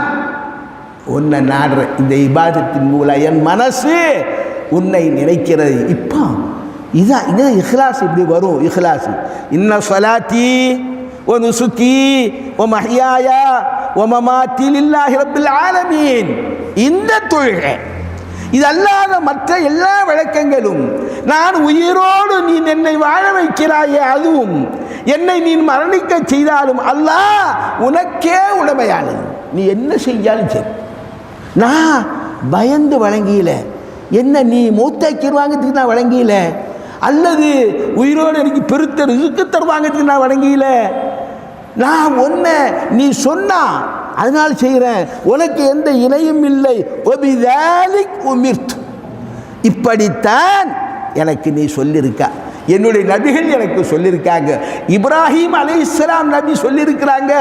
உன்னை நாடுறேன். இந்த இபாதத்தின் மூலம் என் மனசு உன்னை நினைக்கிறது. இப்போ இதான் இஹ்லாஸ். இப்படி வரும் இஹ்லாஸ். இன்ன ஸலாத்தி வ நுசுகி வ மஹ்யாயா வ மமாத்தி லில்லாஹி ரப்பில் ஆலமீன். இந்த தொழுகை இது அல்லாத மற்ற எல்லா விளக்கங்களும், நான் உயிரோடு நீ என்னை வாழ வைக்கிறாயே அதுவும், என்னை நீ மரணிக்க செய்தாலும் அல்லாஹ் உனக்கே உடமையானது. நீ என்ன செஞ்சாலும் சரி, நான் பயந்து வழங்கியில, என்ன நீ மூத்தாக்கிடுவாங்கிறதுக்கு நான் வழங்கியில, அல்லது உயிரோடு எனக்கு பெருத்த ரிஸ்க்கு தருவாங்கிறதுக்கு நான் வழங்கியில. நான் ஒன்றை நீ சொன்னா அதனால் செய்கிறேன், உனக்கு எந்த இணையும் இல்லை. இப்படித்தான் எனக்கு நீ சொல்லியிருக்கா. என்னுடைய நபிகள் எனக்கு சொல்லியிருக்காங்க. இப்ராஹிம் அலைஹிஸ்ஸலாம் நபி சொல்லியிருக்கிறாங்க,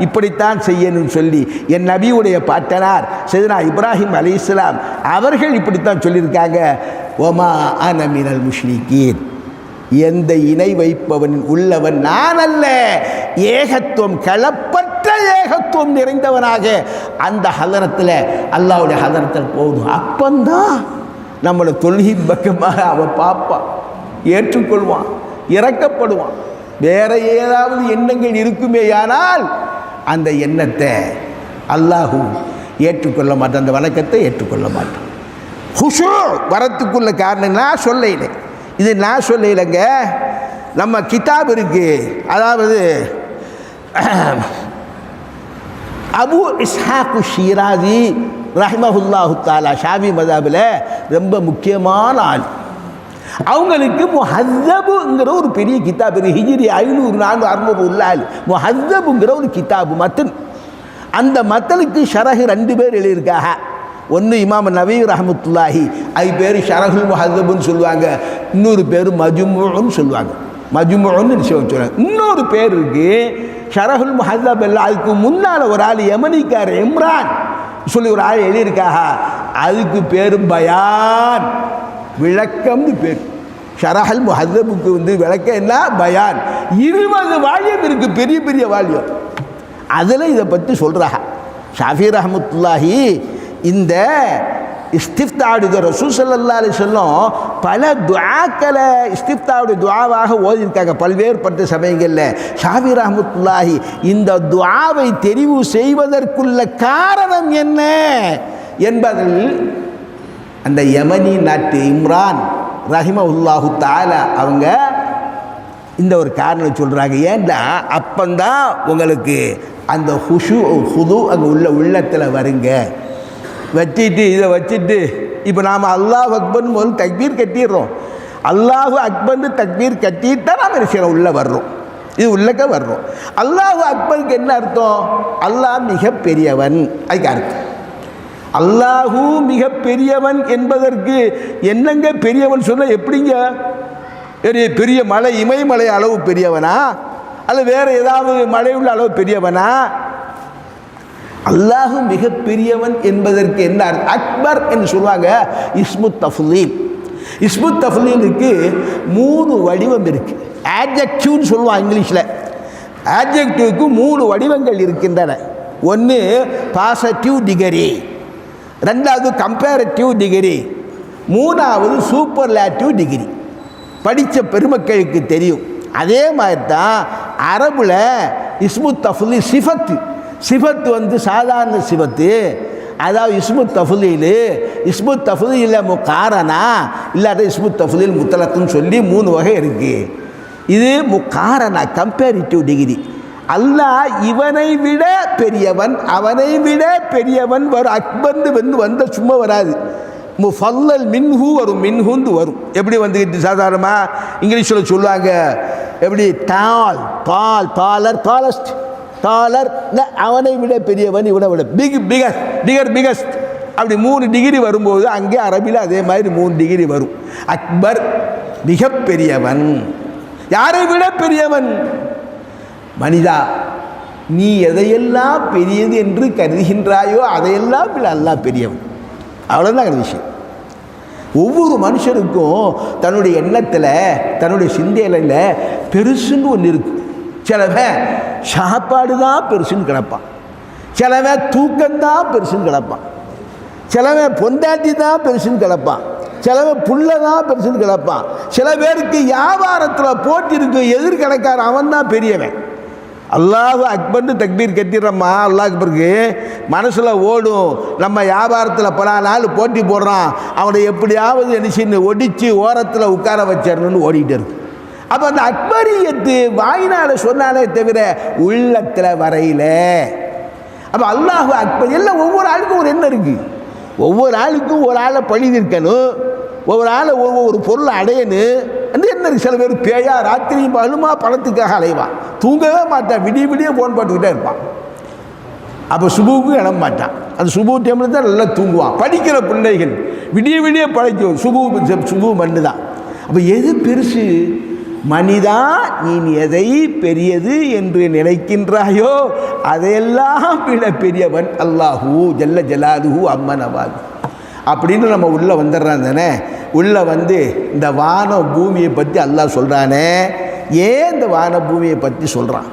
இப்படித்தான் செய்யணும்னு சொல்லி. என் நபியுடைய பாட்டனார் சையதுனா இப்ராஹிம் அலைஹிஸ்ஸலாம் அவர்கள் இப்படித்தான் சொல்லியிருக்காங்க. ஒமா அன மினல் முஷ்ரிகீன், எந்த இணை வைப்பவனின் உள்ளவன் நான் அல்ல. ஏகத்துவம், களப்பற்ற ஏகத்துவம் நிறைந்தவனாக அந்த ஹதரத்தில், அல்லாஹ்வுடைய ஹதரத்தில் போகணும். அப்பந்தான் நம்மளை தொல்கின் பக்கமாக அவன் பார்ப்பான், ஏற்றுக்கொள்வான், இறக்கப்படுவான். வேற ஏதாவது எண்ணங்கள் இருக்குமேயானால் அந்த எண்ணத்தை அல்லாஹு ஏற்றுக்கொள்ள மாட்டான், அந்த வணக்கத்தை ஏற்றுக்கொள்ள மாட்டான். ஹுஷூ வரத்துக்குள்ள காரணம் நான் சொல்லலை, இது நான் சொல்லலைங்க. நம்ம கிதாப் இருக்கு, அதாவது அபு இஸ்ஹாக் ஷீராசி ரஹ்மஹுல்லாஹு தஆலா ஷாஃபி மذஹபில் ரொம்ப முக்கியமான ஆள். அவங்களுக்கு முஹzzபுங்கிற ஒரு பெரிய கிதாப் இருக்கு. ஹிஜ்ரி 500 உள்ள ஆள். முஹzzபுங்கிற ஒரு கிதாபு மத்தன். அந்த மத்தனுக்கு ஷரஹ் 2 பேர் எழுதியிருக்காங்க. ஒன்று இமாம் நவீ ரஹமத்துல்லாஹி, அது பேர் ஷரஹுல் முஹத்தப்னு சொல்லுவாங்க, இன்னொரு பேர் மஜ்மூன்னு சொல்லுவாங்க. மஜ்மூன்னு சொல்லுவாங்க. இன்னொரு பேர் இருக்கு ஷரஹுல் முஹத்தப். எல்லாம் அதுக்கு முன்னால் ஒரு ஆள் யமனிக்கார் இம்ரான் சொல்லி ஒரு ஆள் எழுதியிருக்காக, அதுக்கு பேர் பயான், விளக்கம்னு பேர். ஷரஹுல் முஹத்தபுக்கு விளக்கம் என்ன? பயான். 20 வால்யம் இருக்கு, பெரிய பெரிய வால்யம். அதில் இதை பற்றி சொல்கிறாங்க. ஷாஃபி ரஹமத்துல்லாஹி இந்த இஸ்திஃப்தாவுடைய ரசூல் ஸல்லல்லாஹு அலைஹி வஸல்லம் பல துஆக்களை இஸ்திஃப்தாவுடைய துஆவாக ஓதியிருக்காங்க பல்வேறுபட்ட சமயங்களில். ஷாஃபி ரஹமத்துல்லாஹி இந்த துஆவை தெரிவு செய்வதற்குள்ள காரணம் என்ன என்பதில் அந்த யமனி நாட்டு இம்ரான் ரஹிமஹுல்லாஹு தஆலா அவங்க இந்த ஒரு காரணம் சொல்கிறாங்க. ஏன்டா அப்பந்தான் உங்களுக்கு அந்த ஹுஷு ஹுது அங்கே உள்ளத்தில் வருங்க. வச்சுட்டு இதை வச்சுட்டு இப்போ நாம் அல்லாஹ் அக்பர்னு முதல்ல தக்பீர் கட்டிடுறோம். அல்லாஹு அக்பர்னு தக்பீர் கட்டிட்டு தான் நாம் என்ன உள்ளே வர்றோம், இது உள்ளக்க வர்றோம். அல்லாஹு அக்பருக்கு என்ன அர்த்தம்? அல்லாஹ் மிக பெரியவன், அதுக்கு அர்த்தம். அல்லாஹு மிக பெரியவன் என்பதற்கு என்னங்க பெரியவன் சொன்ன எப்படிங்க? பெரிய மலை, இமயமலை அளவு பெரியவனா அல்ல வேற ஏதாவது மலை உள்ள அளவு பெரியவனா? அல்லாஹு மிக பெரியவன் என்பதற்கு என்ன அர்த்தம்? அக்பர் என்று சொல்லுவாங்க. இஸ்முத் தஃலீல். இஸ்முத் தஃலீலுக்கு 3 வடிவம் இருக்கு. ஆட்ஜெக்டிவ்னு சொல்லுவாங்க இங்கிலீஷில். ஆட்ஜெக்டிவ்க்கு 3 வடிவங்கள் இருக்கின்றன. ஒன்று பாசிட்டிவ் டிகிரி, ரெண்டாவது கம்பேரிட்டிவ் டிகிரி, மூணாவது சூப்பர்லேட்டிவ் டிகிரி. படித்த பெருமக்களுக்கு தெரியும். அதே மாதிரி தான் அரபுல இஸ்முத் தஃலீல் சிஃபத்து. சிஃபத்து சாதாரண சிஃபத்து, அதாவது இஸ்முத் தஃலீல். இஸ்முத் தஃலீல் முகாரனா இல்லாத இஸ்முத் தஃலீல் முத்தலக்குன்னு சொல்லி 3 வகை இருக்குது. இது முகாரனா, கம்பேரிட்டிவ் டிகிரி. அல்லாஹ் இவனை விட பெரியவன், அவனை விட பெரியவன் வரும். அக்பர்ந்து வந்த சும்மா வராது, முஃபல்லல் மின்ஹு வரும், மின்ஹுந்து வரும். எப்படி வந்துக்கிட்டு சாதாரணமாக இங்கிலீஷில் சொல்லுவாங்க, எப்படி டால், டால், டாலர், டாலஸ்ட், டாலர், அவனை விட பெரியவன், இவனை விட பிக், பிகஸ்ட், பிகர், பிகஸ்ட். அப்படி 3 டிகிரி வரும்போது அங்கே அரபியில் அதே மாதிரி 3 டிகிரி வரும். அக்பர் மிக பெரியவன். யாரை விட பெரியவன்? மனிதா, நீ எதையெல்லாம் பெரியது என்று கருதுகின்றாயோ அதையெல்லாம் இல்லை அல்லாஹ் பெரியவன். அவ்வளோதான் விஷயம். ஒவ்வொரு மனுஷனுக்கும் தன்னுடைய எண்ணத்தில், தன்னுடைய சிந்தையில் பெருசுன்னு ஒன்று இருக்குது. சிலவன் சாப்பாடு தான் பெருசுன்னு கிடப்பான், சிலவன் தூக்கம்தான் பெருசுன்னு கிடப்பான், சிலவன் பொண்டாட்டி தான் பெருசுன்னு கிடப்பான், சிலவன் புள்ள தான் பெருசுன்னு கிடப்பான். சில பேருக்கு வியாபாரத்தில் போட்டி இருக்கு, எதிர்கணக்காரன் அவன் தான் பெரியவன். அல்லாஹு அக்பர்னு தக்பீர் கட்டிடுறம்மா, அல்லாஹ் அக்பருக்கு மனசில் ஓடும். நம்ம வியாபாரத்தில் பல நாள் போட்டி போடுறான், அவனை எப்படியாவது நினச்சின்னு ஒடிச்சு ஓரத்தில் உட்கார வச்சிடணும்னு ஓடிக்கிட்டு இருக்கு. அப்போ அந்த அக்பரியத்து வாயினால் சொன்னாலே தவிர உள்ளத்தில் வரையில. அப்போ அல்லாஹு அக்பர் எல்லாம் ஒவ்வொரு ஆளுக்கும் ஒரு எண்ணம் இருக்குது. ஒவ்வொரு ஆளுக்கும் ஒரு ஆளை பழி நிற்கணும், ஒவ்வொரு ஆளை ஒவ்வொரு பொருளை அடையணும். என்ன சில பேர் பேயா ராத்திரியும் பலுமா பணத்துக்காக அலைவான், தூங்கவே மாட்டான், விடிய விடிய ஃபோன் பார்த்துக்கிட்டே இருப்பான். அப்போ சுபுவுக்கும் இடம் மாட்டான். அந்த சுபு டைமில் தான் நல்லா தூங்குவான். படிக்கிற பிள்ளைகள் விடிய விடிய படைக்கும், சுபு மண்ணு தான். அப்போ எது பெருசு? மனிதா, நீ எதை பெரியது என்று நினைக்கின்றாயோ அதையெல்லாம் விட பெரியவன் அல்லாஹூ ஜல்ல ஜலாலுஹு அம்மன் அவாது அப்படின்னு நம்ம உள்ளே வந்துடுறான் தானே. உள்ளே இந்த வான பூமியை பற்றி அல்லாஹ் சொல்கிறானே. ஏன் இந்த வான பூமியை பற்றி சொல்கிறான்?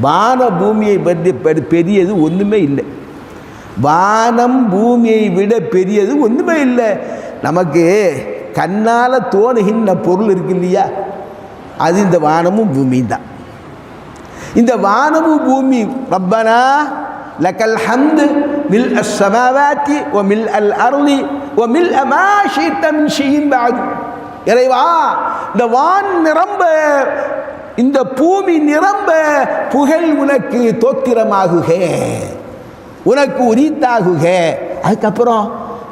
வான பூமியை பற்றி பெரியது ஒன்றுமே இல்லை. வானம் பூமியை விட பெரியது ஒன்றுமே இல்லை. நமக்கு கண்ணால் தோணுகின்ற பொருள் இருக்கு இல்லையா, அது இந்த வானமும் பூமியும் தான். இந்த வானமும் பூமி ரப்பனா லக்கல் ஹம்து மில் அஸ்ஸமாவாத்தி வ மில் அல் அர்லி வ மில் மா ஷி'த மின் ஷைஇன் பஅத். இறைவா, இந்த வான் நிரம்ப, இந்த பூமி நிரம்ப புகழ் உனக்கு தோத்திரமாகுக, உனக்கு உரித்தாகுக. அதுக்கப்புறம்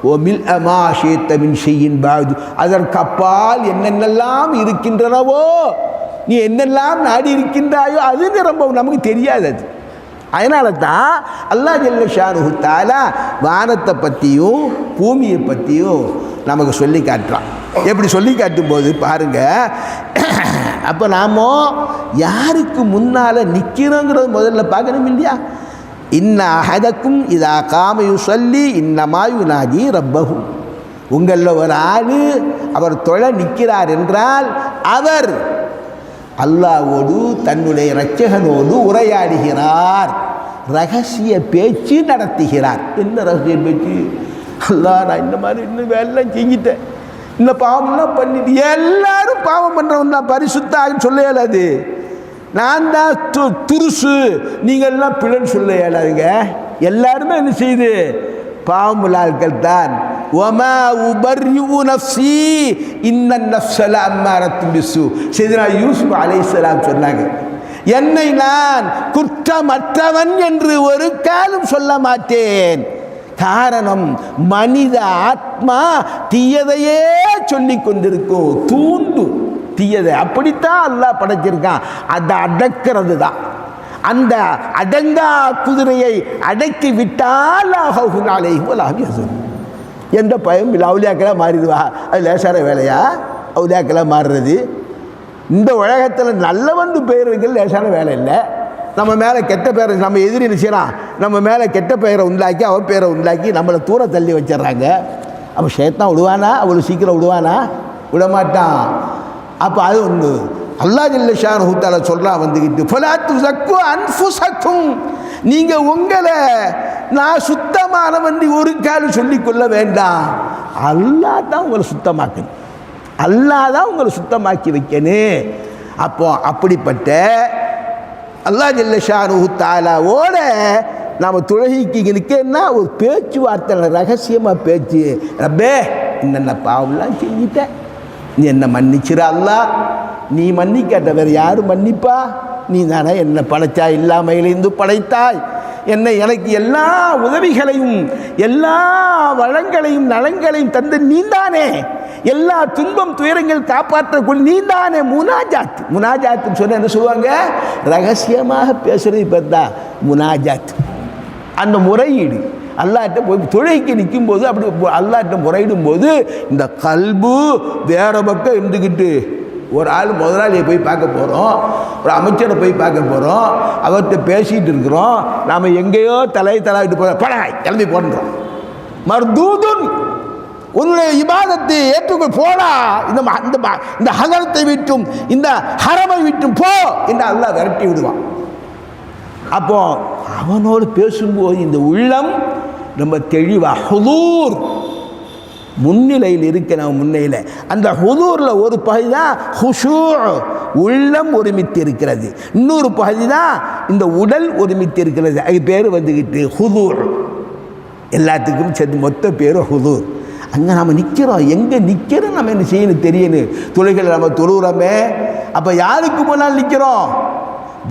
ஓ மில் மா ஷி'த மின் ஷைஇன் பஅத், அதற்கப்பால் என்னென்னலாம் இருக்கின்றனவோ, நீ என்னெல்லாம் நாடி இருக்கின்றாயோ அது நிரம்ப நமக்கு தெரியாது. அதனால தான் அல்லாஹ் ஜல்ல ஷானுஹு தஆலா வானத்தை பற்றியும் பூமியை பற்றியும் நமக்கு சொல்லி காட்டுறான். எப்படி சொல்லி காட்டும்போது பாருங்க, அப்போ நாம யாருக்கு முன்னால் நிற்கிறோங்கிறது முதல்ல பார்க்கணும் இல்லையா? இன்ன அஹதக்கும் இதா காம யுஸல்லி இன்னமா யுனாஜி ரப்பஹு. உங்களில் ஒரு ஆள் அவர் தொழ நிற்கிறார் என்றால் அவர் அல்லாஹ்வோடு தன்னுடைய இரட்சகனோடு உரையாடுகிறார், ரகசிய பேச்சு நடத்துகிறார். என்ன ரகசிய பேச்சு? அல்லாஹ், நான் இந்த மாதிரி இன்னும் வேலை செஞ்சிட்டேன், இந்த பாவம்லாம் பண்ணிட்டு, எல்லாரும் பாவம் பண்ணுறவன் தான் பரிசுத்தான்னு சொல்ல இயலாது. நான் தான் துருசு, நீங்கள்லாம் பிள்ளைன்னு சொல்ல இயலாதுங்க. எல்லாருமே என்ன செய்யுது? பாவமுள்ள ஆட்கள் தான். ஒமா உபர்யு நஃப்ஸி இன்ன நஃப்ஸல அம்மாரத்தும் பிஸ்ஸூ. சையதுனா யூசுப் அலைஹிஸ்ஸலாம் சொன்னாங்க, என்னை நான் குற்றமற்றவன் என்று ஒரு காலம் சொல்ல மாட்டேன். காரணம், மனித ஆத்மா தீயதையே சொல்லி கொண்டிருக்கும், தூண்டும் தீயதை. அப்படித்தான் அல்லாஹ் படைச்சிருக்கான். அதை அடக்கிறது தான். அந்த அடங்கா குதிரையை அடக்கி விட்டால் எந்த பயம் இல்லை, அவுலியாக்கெல்லாம் மாறிடுவா. அது லேசான வேலையா அவுலியாக்கெல்லாம் மாறுறது? இந்த உலகத்தில் நல்லவன் பெயர்கள் லேசான வேலை இல்லை. நம்ம மேலே கெட்ட பெயரை, நம்ம எதிரி நினைச்சான் நம்ம மேலே கெட்ட பெயரை உண்டாக்கி அவன் பெயரை உண்டாக்கி நம்மளை தூர தள்ளி வச்சிட்றாங்க. அப்போ ஷைத்தான் விடுவானா? அவ்வளோ சீக்கிரம் விடுவானா? விடமாட்டான். அப்போ அது ஒன்று அல்லாஹ் ஜல்ல ஷானுஹு தஆலா சொல்கிறான் வந்துக்கிட்டு, ஃபலா துஸக்கு அன்ஃபுஸக்கும், நீங்கள் உங்களை நான் சுத்தமானவன் ஒரு காலம் சொல்லிக்கொள்ள வேண்டாம். அல்லாஹ் தான் உங்களை சுத்தமாக்கணும், அல்லாஹ் தான் உங்களை சுத்தமாக்கி வைக்கணும். அப்போ அப்படிப்பட்ட அல்லாஹ் ஜல்ல ஷானுஹு தஆலாவோட நாம் தொழுகைக்கு நிற்கன்னா ஒரு பேச்சுவார்த்தை, ரகசியமாக பேச்சு. ரப்பே, என்னென்ன பாவம்லாம் செஞ்சிட்டேன், நீ என்ன மன்னிச்சிரு அல்லாஹ். நீ மன்னிக்காட்ட வேறு யார் மன்னிப்பா? நீ தானே என்னை படைத்தாய், இல்லாமையிலிருந்து படைத்தாய் என்னை, எனக்கு எல்லா உதவிகளையும் எல்லா வளங்களையும் நலங்களையும் தந்து நீந்தானே, எல்லா துன்பம் துயரங்கள் காப்பாற்றக்கூடிய நீந்தானே. முனாஜாத், முனாஜாத்துன்னு சொன்ன என்ன சொல்லுவாங்க? ரகசியமாக பேசுறது பார்த்தா முனாஜாத். அந்த முறையீடு அல்லாஹ்ட்ட போய் தொழுகைக்கு நிற்கும் போது அப்படி அல்லாஹ்ட்ட முறையிடும் போது இந்த கல்பு வேற பக்கம் இருந்துக்கிட்டு, ஒரு ஆள் முதலாளியை போய் பார்க்க போகிறோம், ஒரு அமைச்சரை போய் பார்க்க போகிறோம், அவர்கிட்ட பேசிகிட்டு இருக்கிறோம், நாம் எங்கேயோ தலையிட்டு போகிறோம், பழகாய் கிளம்பி போடுறோம். மர்தூதுன், உன்னுடைய இபாதத்தை ஏற்றுக்கொள், போடா, இந்த ஹதரத்தை விட்டும் இந்த ஹரமை விட்டும் போ என்று அல்லாஹ் விரட்டி விடுவான். அப்போ அவனோடு பேசும்போது இந்த உள்ளம் ரொம்ப தெளிவாக ஹுதூர் முன்னிலையில் இருக்க, நம்ம முன்னிலையில் அந்த ஹுதூரில் ஒரு பகுதி தான் ஹுஷூ, உள்ளம் ஒருமித்து இருக்கிறது. இன்னொரு பகுதி தான் இந்த உடல் ஒருமித்து இருக்கிறது. அது பேர் வந்துக்கிட்டு ஹுதூர். எல்லாத்துக்கும் சேர்த்து மொத்த பேர் ஹுதூர். அங்கே நம்ம நிற்கிறோம், எங்கே நிற்கிறோம், நம்ம என்ன செய்யணும் தெரியணும். தொழுகையில் நம்ம தொழுகிறோமே, அப்போ யாருக்கு முன்னால் நிற்கிறோம்?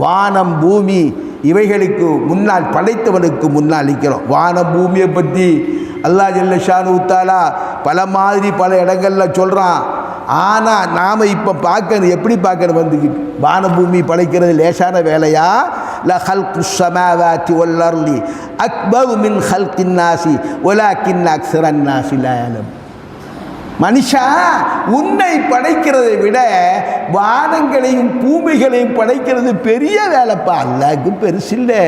வானம் பூமி இவைகளுக்கு முன்னால் படைத்தவனுக்கு முன்னால் நிற்கிறோம். வானம் பூமியை பற்றி அல்லாஹ் ஜல்ல ஷானுஹு தஆலா பல மாதிரி பல இடங்களில் சொல்கிறான். ஆனால் நாம் இப்போ பார்க்கணும், எப்படி பார்க்கணும் வந்துக்கிட்டு, வானபூமி படைக்கிறது லேசான வேலையா? லஹல்குஸ் ஸமாவாத்தி வல் அர்லி அக்பரு மின் ஹல்கின் நாசி வலாக்கின் அக்ஸரன் நாசி லா யஅலம். மனுஷா, உன்னை படைக்கிறதை விட வானங்களையும் பூமிகளையும் படைக்கிறது பெரிய வேலைப்பா. அல்லாஹ்க்கு பெருசு இல்லை,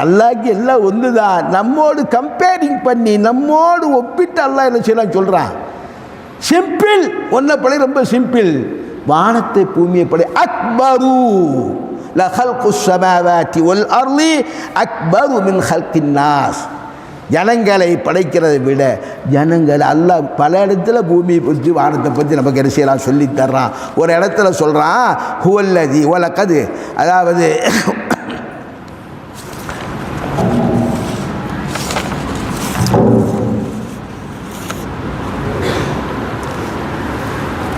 அல்லாஹ்க்கு எல்லாம் ஒன்று தான். நம்மோடு கம்பேரிங் பண்ணி நம்மோடு ஒப்பிட்டு அல்லாஹ் என்ன செய்யலாம் சொல்கிறான். சிம்பிள், ஒன்றை படை ரொம்ப சிம்பிள். வானத்தை பூமியை படை அக்பரு லஹல்குஸ் ஸமாவாத்தி வல் அர்லி அக்பரு மின் ஹல்கின் நாஸ். ஜனங்களை படைக்கிறதை விட ஜனங்கள் அல்லாஹ் பல இடத்துல பூமியை பற்றி வானத்தை பற்றி நமக்கு என்ன செய்யலாம் சொல்லித்தர்றான். ஒரு இடத்துல சொல்கிறான் ஹுவல்லதி வலகது, அதாவது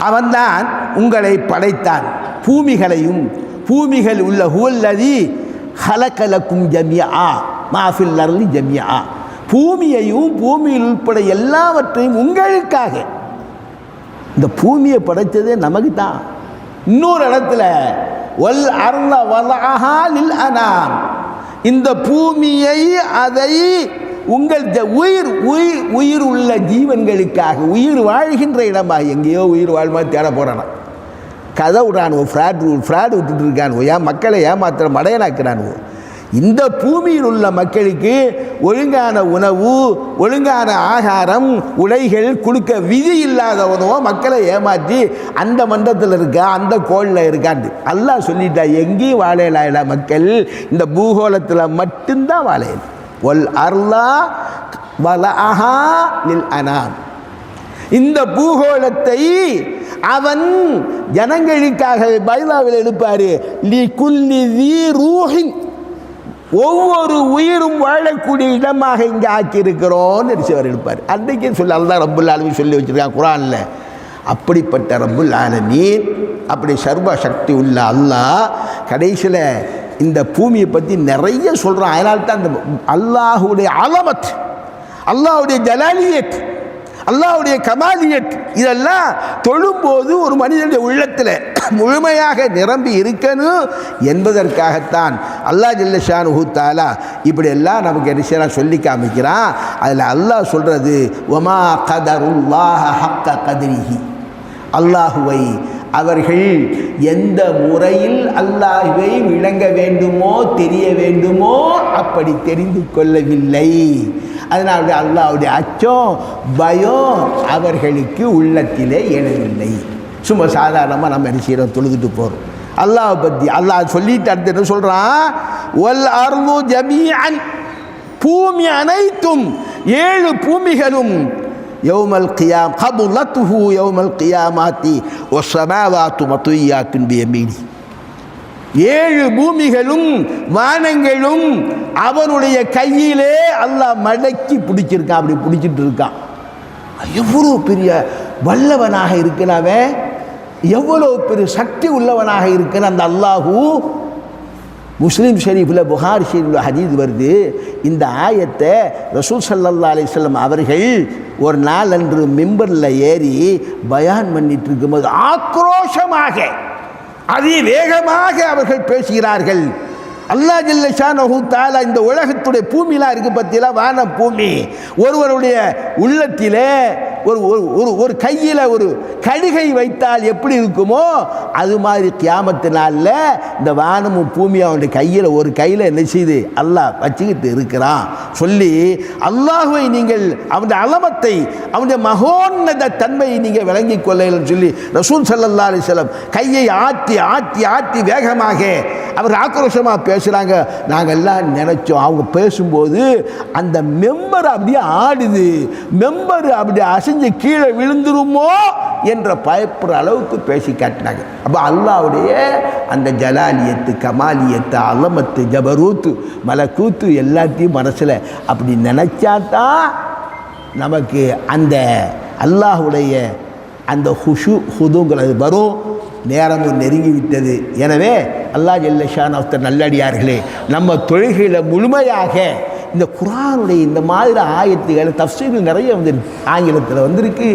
அவன்தான் உங்களை படைத்தான், பூமிகளையும் பூமிகள் உள்ள ஹுவல்லதி ஹலகலக்கும் ஜமியா மாஃபில் அர்லி ஜமியா, பூமியையும் பூமியில் உட்பட எல்லாவற்றையும் உங்களுக்காக. இந்த பூமியை படைத்ததே நமக்கு தான். இன்னொரு இடத்துல வல் அர்ல வலஅஹா லில் அனாம், இந்த பூமியை அதை உங்கள் உயிர் உயிர் உயிர் உள்ள ஜீவன்களுக்காக, உயிர் வாழ்கின்ற இடமா, எங்கேயோ உயிர் வாழ்மா தேட போகிறான், கதை விடானுவோ, ஃப்ராடு விட்டுட்டு இருக்கானுவோ, ஏன் மக்களை ஏமாத்திர மடையனாக்குறானுவோ. இந்த பூமியில் உள்ள மக்களுக்கு ஒழுங்கான உணவு, ஒழுங்கான ஆகாரம், உடைகள் கொடுக்க விதி இல்லாதவனோ மக்களை ஏமாற்றி அந்த மண்டத்தில் இருக்கா, அந்த கோளில் இருக்காண்டு அல்லாஹ் சொல்லிட்டா. எங்கேயும் வாழையில மக்கள் இந்த பூகோளத்தில் மட்டும்தான் வாழையல். ஒல் அர்லா வலஹா லில் அனாம். இந்த பூகோளத்தை அவன் ஜனங்களுக்காக பைலாவில் எடுப்பாரு. லி குல்லி தி ரூஹின், ஒவ்வொரு உயிரும் வாழக்கூடிய இடமாக இங்கே ஆக்கியிருக்கிறோம் அவர் எடுப்பார். அன்றைக்கே சொல்லி அல்லா ரப்புல் ஆலமீன் சொல்லி வச்சிருக்கான் குர்ஆனில். அப்படிப்பட்ட ரப்புல் ஆலமீன், அப்படி சர்வ சக்தி உள்ள அல்லாஹ் கடைசியில் இந்த பூமியை பற்றி நிறைய சொல்கிறான். அதனால்தான் இந்த அல்லாஹுடைய அலமத், அல்லாஹுடைய ஜலாலியத், அல்லாஹ்வுடைய கமாலியத் இதெல்லாம் தொழும்போது ஒரு மனிதனுடைய உள்ளத்தில் முழுமையாக நிரம்பி இருக்கணும் என்பதற்காகத்தான் அல்லாஹ் ஜல்ல ஷானுஹு தஆலா இப்படி எல்லாம் நமக்கு என்ன சொல்லி காமிக்கிறான். அதில் அல்லாஹ் சொல்கிறது, வமா கதருல்லாஹ ஹக்க கத்ரிஹி, அல்லாஹுவை அவர்கள் எந்த முறையில் அல்லாஹ்வை விளங்க வேண்டுமோ தெரிய வேண்டுமோ அப்படி தெரிந்து கொள்ளவில்லை. அதனால் அல்லாஹ்வுடைய அச்சம் பயம் அவர்களுக்கு உள்ளத்திலே எழவில்லை. சும்மா சாதாரணமாக நம்ம என்ன செய்கிறோம், தொழுதுட்டு போகிறோம். அல்லாஹ் பற்றி அல்லாஹ் சொல்லிட்டு அடுத்து என்ன சொல்கிறான், வல் அர்து ஜமீஅன், பூமி அனைத்தும் 7 பூமிகளும் யௌமல் கியாம் கபுலத்துஹு யௌமல் கியாமாத்தி வஸ்ஸமாவாத்து மத்வியாத்துன் பியமீனி. 7 பூமிகளும் வானங்களும் அவனுடைய கையிலே அல்லாஹ் மடக்கி பிடிச்சிருக்கான். அப்படி பிடிச்சிட்டு இருக்கான். எவ்வளோ பெரிய வல்லவனாக இருக்கிறாவே, எவ்வளோ பெரிய சக்தி உள்ளவனாக இருக்கிற அந்த அல்லாஹு. முஸ்லீம் ஷரீஃபில் புகாரி ஷரீஃபில் ஹதீஸ் வருது. இந்த ஆயத்தை ரசூல் ஸல்லல்லாஹு அலைஹி வஸல்லம் அவர்கள் ஒரு நாள் அன்று மிம்பரில் ஏறி பயான் பண்ணிட்டு இருக்கும்போது ஆக்ரோஷமாக அதிவேகமாக அவர்கள் பேசுகிறார்கள். அல்லாஹ் ஜல்ல ஷானஹு தஆலா இந்த உலகத்துடைய பூமிலாம் இருக்குது பற்றியெல்லாம், வான பூமி, ஒருவருடைய உள்ளத்திலே ஒரு கையில் ஒரு கடுகை வைத்தால் எப்படி இருக்குமோ அது மாதிரி கியாமத்து நாளில் இந்த வானமும் பூமியும் அவனுடைய கையில் ஒரு கையில் என்ன செய்து அல்லாஹ் வச்சுக்கிட்டு இருக்கிறான் சொல்லி, அல்லாஹுவை நீங்கள் அவனுடைய அலமத்தை, அவனுடைய மகோன்னத தன்மையை நீங்கள் விளங்கி கொள்ளலன்னு சொல்லி ரசூல் ஸல்லல்லாஹு அலைஹி வஸல்லம் கையை ஆட்டி ஆட்டி ஆட்டி வேகமாக அவர் ஆக்ரோஷமாக பேசுகிறாங்க. நாங்கள் எல்லாம் நினச்சோம் அவங்க பேசும்போது அந்த மெம்பர் அப்படியே ஆடுது, மெம்பர் அப்படியே அசைஞ்சு கீழே விழுந்துருமோ என்ற பயப்படுற அளவுக்கு பேசி காட்டினாங்க. அப்போ அல்லாஹ்வுடைய அந்த ஜலாலியத்து, கமாலியத்து, அலமத்து, ஜபரூத்து, மலக்கூத்து எல்லாத்தையும் மனசில் அப்படி நினச்சாதான் நமக்கு அந்த அல்லாஹ்வுடைய அந்த ஹுஷு ஹுதுங்கிறது வரும். நேரமும் நெருங்கிவிட்டது. எனவே அல்லாஹ் ஜல்ல ஷானஹு நல்லடியார்களே, நம்ம தொழுகையில் முழுமையாக இந்த குர்ஆனுடைய இந்த மாதிரி ஆயத்துகள் தஃப்சீர்கள் நிறைய வந்திருக்கு. ஆங்கிலத்தில் வந்திருக்கு,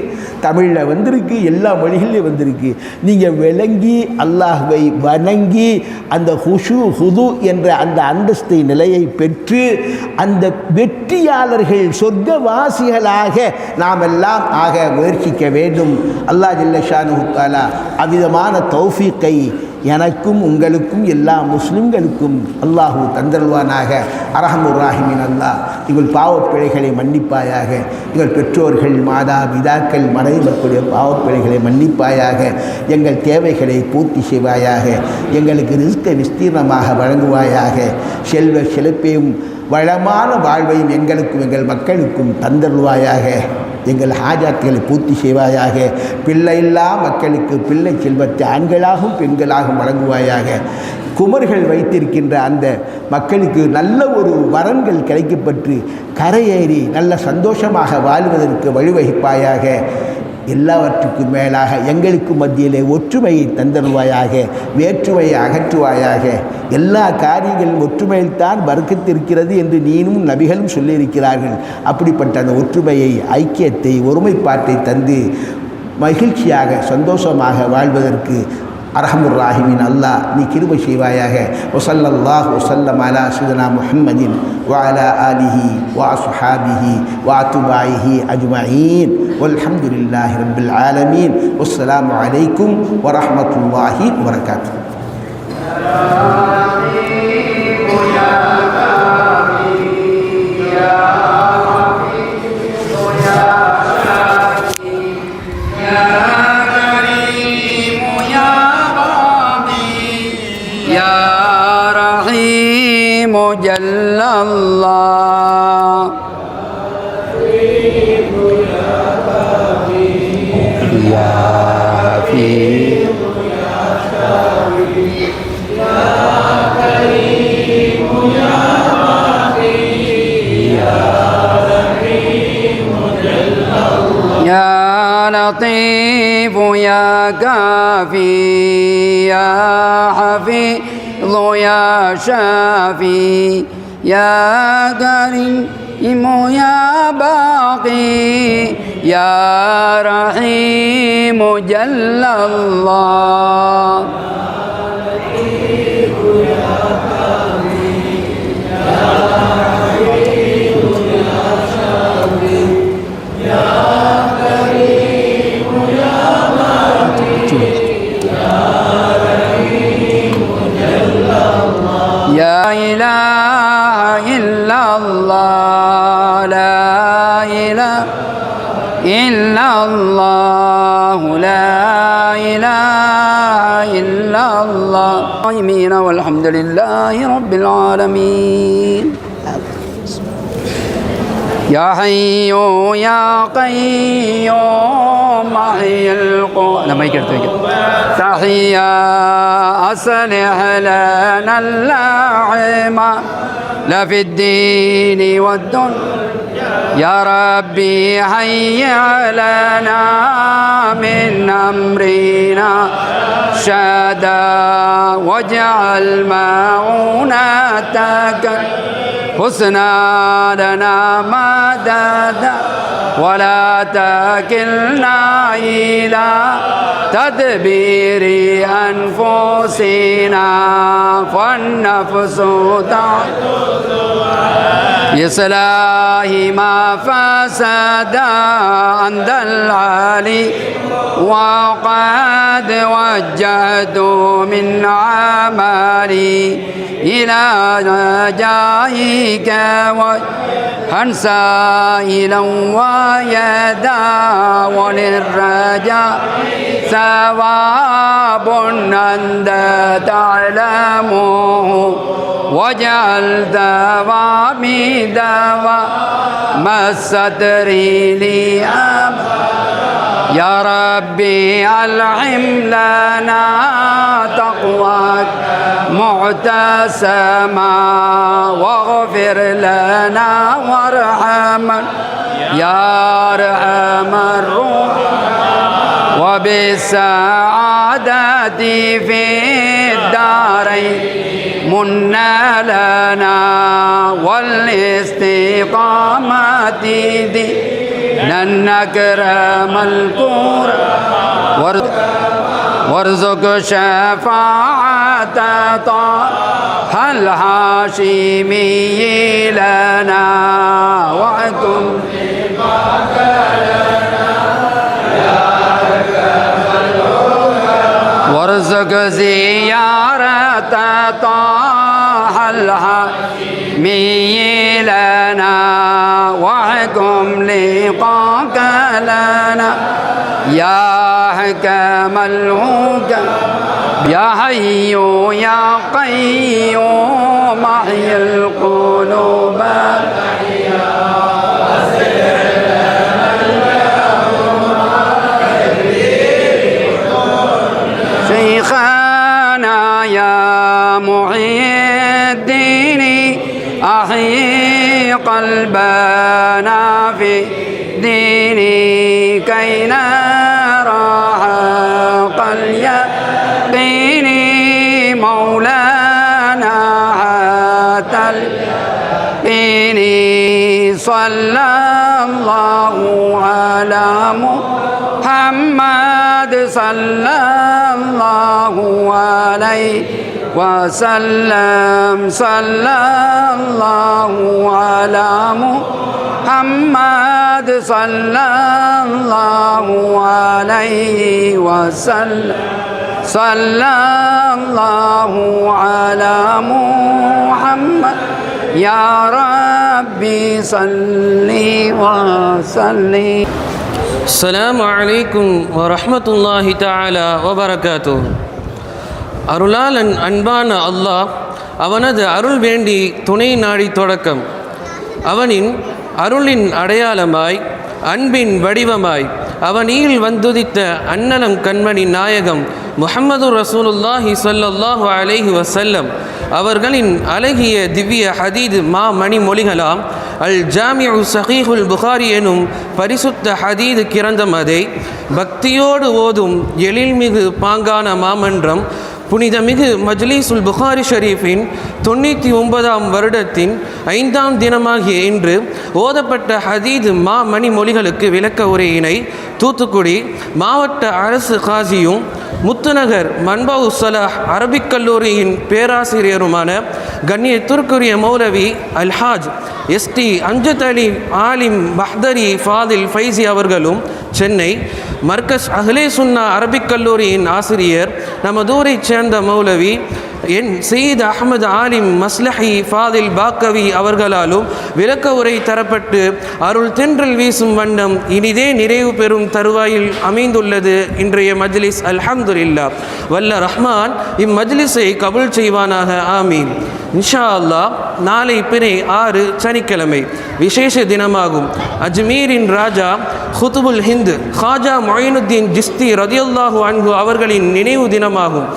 தமிழில் வந்திருக்கு, எல்லா மொழிகளிலும் வந்திருக்கு. நீங்கள் விளங்கி அல்லாஹ்வை வணங்கி அந்த ஹுஷு ஹுது என்ற அந்த அந்தஸ்தை நிலையை பெற்று அந்த வெற்றியாளர்கள் சொர்க்கவாசிகளாக நாம் எல்லாம் ஆக முயற்சிக்க வேண்டும். அல்லாஹ் ஜல்ல ஷானஹு தஆலா அவ்விதமான தௌஃபீக்கை எனக்கும் உங்களுக்கும் எல்லா முஸ்லிம்களுக்கும் அல்லாஹு தந்தருவானாக. அரஹமுர் ராஹிமீன் அல்லாஹ் எங்கள் பாவப்பிழைகளை மன்னிப்பாயாக. எங்கள் பெற்றோர்கள், மாதா பிதாக்கள், மனைவி மக்களுடைய பாவப்பிழைகளை மன்னிப்பாயாக. எங்கள் தேவைகளை பூர்த்தி செய்வாயாக. எங்களுக்கு ரிஸ்கை விஸ்தீர்ணமாக வழங்குவாயாக. செல்வ செழிப்பையும் வளமான வாழ்வையும் எங்களுக்கும் எங்கள் மக்களுக்கும் தந்தருவாயாக. எங்கள் ஹாஜாத்துகளை பூர்த்தி செய்வாயாக. பிள்ளை இல்லா மக்களுக்கு பிள்ளை செல்வத்தை ஆண்களாகவும் பெண்களாகவும் வழங்குவாயாக. குமர்கள் வைத்திருக்கின்ற அந்த மக்களுக்கு நல்ல ஒரு வரன்கள் கிடைக்கப்பட்டு கரையேறி நல்ல சந்தோஷமாக வாழ்வதற்கு வழிவகுப்பாயாக. எல்லாவற்றுக்கும் மேலாக எங்களுக்கு மத்தியிலே ஒற்றுமையை தந்தருவாயாக. வேற்றுமையை அகற்றுவாயாக. எல்லா காரியங்களும் ஒற்றுமையில்தான் பரக்கத்து இருக்கிறது என்று நீனும் நபிகளும் சொல்லியிருக்கிறார்கள். அப்படிப்பட்ட அந்த ஒற்றுமையை, ஐக்கியத்தை, ஒருமைப்பாட்டை தந்து மகிழ்ச்சியாக சந்தோஷமாக வாழ்வதற்கு அர்ஹமுர் ராஹிமீன் அல்லாஹ் நீ கிருபை செய்வாயாக. வஸல்லல்லாஹு வஸல்லம் அலா சய்யிதினா முஹம்மதின் வ அலா ஆலிஹி வ அஸ்ஹாபிஹி வ அத்பாஇஹி அஜ்மஈன் வல்ஹம்துலில்லாஹி ரப்பில் ஆலமீன். வஸ்ஸலாமு அலைக்கும் வ ரஹ்மத்துல்லாஹி வ பரகாத்துஹு. جل الله يا حفيظ يا شافي يا كريم يا باقي يا رحيم جل الله يا لطيف يا كافي يا حفيظ يا شافي يا كريم يا باقي يا رحيم جل الله لا إله إلا الله لا إله إلا الله لا إله إلا الله آمين والحمد لله رب العالمين. يا حي يا قيوم أحيي القلوب لما يكرتك تحيا أصلح لنا اللعمة لا في الدين والدنيا يا ربي هيئ لنا من أمرنا شهدا واجعل معونتك حسنا لنا مددا ولا تكلنا إلى تدبير أنفسنا فالنفس إصلاح ما فسد عند العلي وقد وجهت من عملي إلى جاهك وهن سائلا ويدا وللرجاء ثواب أنت تعلمه واجعل ثوابي دواء ما الستر لي يا ربي ألهم لنا تقواك معتسما واغفر لنا وارحمنا يا أرحم الراحمين وبالسعادة في الدارين من لنا والاستقامة دينا نكرم القرآن وارزق شفاعة طه الهاشمي لنا وعكم وارزق زيارة طه الهاشمي لنا وعكم لقاك لنا يا حكم الحكم يا حي يا قيوم أحيي القلوب شيخنا يا محيي الدين أحيي قلبنا في ديني كي نرى حق اليقين مولانا حتى اليقين صلى الله على محمد محمد صلى الله عليه وسلم صلى الله على محمد صلى الله عليه وسلم صلى الله على محمد يا ربي صل وسلم. السلام عليكم ورحمة الله تعالى وبركاته. அருளாளன் அன்பான அல்லாஹ் அவனது அருள் வேண்டி துணை நாடி தொடக்கம். அவனின் அருளின் அடையாளமாய் அன்பின் வடிவமாய் அவனில் வந்துதித்த அன்னலம் கண்மணி நாயகம் முஹம்மது ரசூலுல்லாஹி ஸல்லல்லாஹு அலைஹி வஸல்லம் அவர்களின் அழகிய திவ்ய ஹதீது மணி மொழிகளாம் அல் ஜாமிஉ ஸஹீஹுல் புகாரி எனும் பரிசுத்த ஹதீது கிரந்தம் அதை பக்தியோடு ஓதும் எழில்மிகு பாங்கான மாமன்றம் புனிதமிகு மஜ்லிஸுல் புகாரி ஷரீஃபின் 99ஆம் வருடத்தின் 5ஆம் தினமாகிய இன்று ஓதப்பட்ட ஹதீது மணி மொழிகளுக்கு விளக்க உரையினை தூத்துக்குடி மாவட்ட அரசு காசியும் முத்துநகர் மன்பாவு சலாஹ் அரபிக் கல்லூரியின் பேராசிரியருமான கண்ணியத்திற்குரிய மௌலவி அல்ஹாஜ் எஸ்டி அம்ஜத் அலி ஆலிம் பஹ்தரி ஃபாதில் ஃபைசி அவர்களும் சென்னை மர்கஸ் அஹ்லே சுன்னா அரபிக் கல்லூரியின் ஆசிரியர் நமதூரைச் சேர்ந்த மௌலவி என் சயீத் அஹமது ஆலிம் மஸ்லஹி ஃபாதில் பாக்கவி அவர்களாலும் விளக்க உரை தரப்பட்டு அருள் தென்றல் வீசும் வண்ணம் இனிதே நிறைவு பெறும் தருவாயில் அமைந்துள்ளது இன்றைய மஜ்லிஸ். அல்ஹம்துலில்லாஹ். வல்ல ரஹ்மான் இம்மஜ்லிஸை கபூல் செய்வானாக. ஆமீன். இன்ஷா அல்லாஹ் நாளை பிறை 6 சனிக்கிழமை விசேஷ தினமாகும். அஜ்மீரின் ராஜா குதுபுல் ஹிந்த் ஹாஜா மொயினுத்தீன் ஜிஸ்தி ரதியல்லாஹு அன்ஹு அவர்களின் நினைவு தினமாகும்.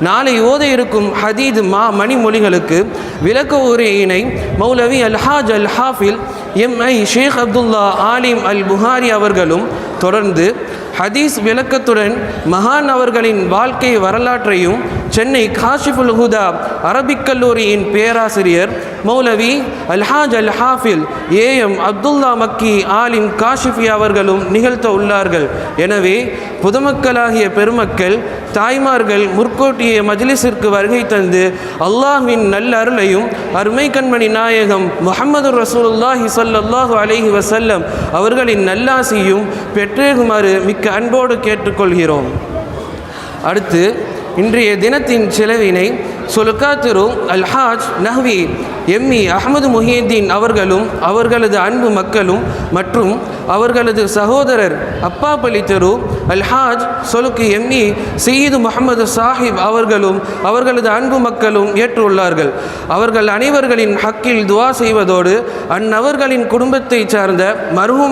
நாளை ஓத இருக்கும் ஹதீது மணி மொழிகளுக்கு விளக்க உரையினை மௌலவி அல்ஹாஜ் அல் ஹாஃபில் எம்ஐ ஷேக் அப்துல்லா ஆலிம் அல் புகாரி அவர்களும் தொடர்ந்து ஹதீஸ் விளக்கத்துடன் மகான் அவர்களின் வாழ்க்கை வரலாற்றையும் சென்னை காஷிஃபுல் ஹுதா அரபிக் கல்லூரியின் பேராசிரியர் மௌலவி அல்ஹாஜ் அல் ஹாஃபில் ஏஎம் அப்துல்லா மக்கி ஆலிம் காஷிஃபி அவர்களும் நிகழ்த்த உள்ளார்கள். எனவே பொதுமக்களாகிய பெருமக்கள் தாய்மார்கள் முற்கோட்டிய மஜ்லிஸிற்கு வருகை தந்து அல்லாஹ்வின் நல்ல அருளையும் அருமை கண்மணி நாயகம் முஹம்மது ரசூலுல்லாஹி ஸல்லல்லாஹு அலைஹி வஸல்லம் அவர்களின் நல்லாசியும் பெற்றேகுமாறு மிக்க அன்போடு கேட்டுக்கொள்கிறோம். அடுத்து இன்றைய தினத்தின் செலவினை சொலுக்காத்திரு அல்ஹாஜ் நஹ்வி எம்இ அஹமது முஹியத்தீன் அவர்களும் அவர்களது அன்பு மக்களும் மற்றும் அவர்களது சகோதரர் அப்பாப்பள்ளி தெரு அல்ஹாஜ் சொலுக்கு எம்இ சயீது முஹம்மது சாஹிப் அவர்களும் அவர்களது அன்பு மக்களும் ஏற்றுள்ளார்கள். அவர்கள் அனைவர்களின் ஹக்கில் துவா செய்வதோடு அந்நவர்களின் குடும்பத்தை சார்ந்த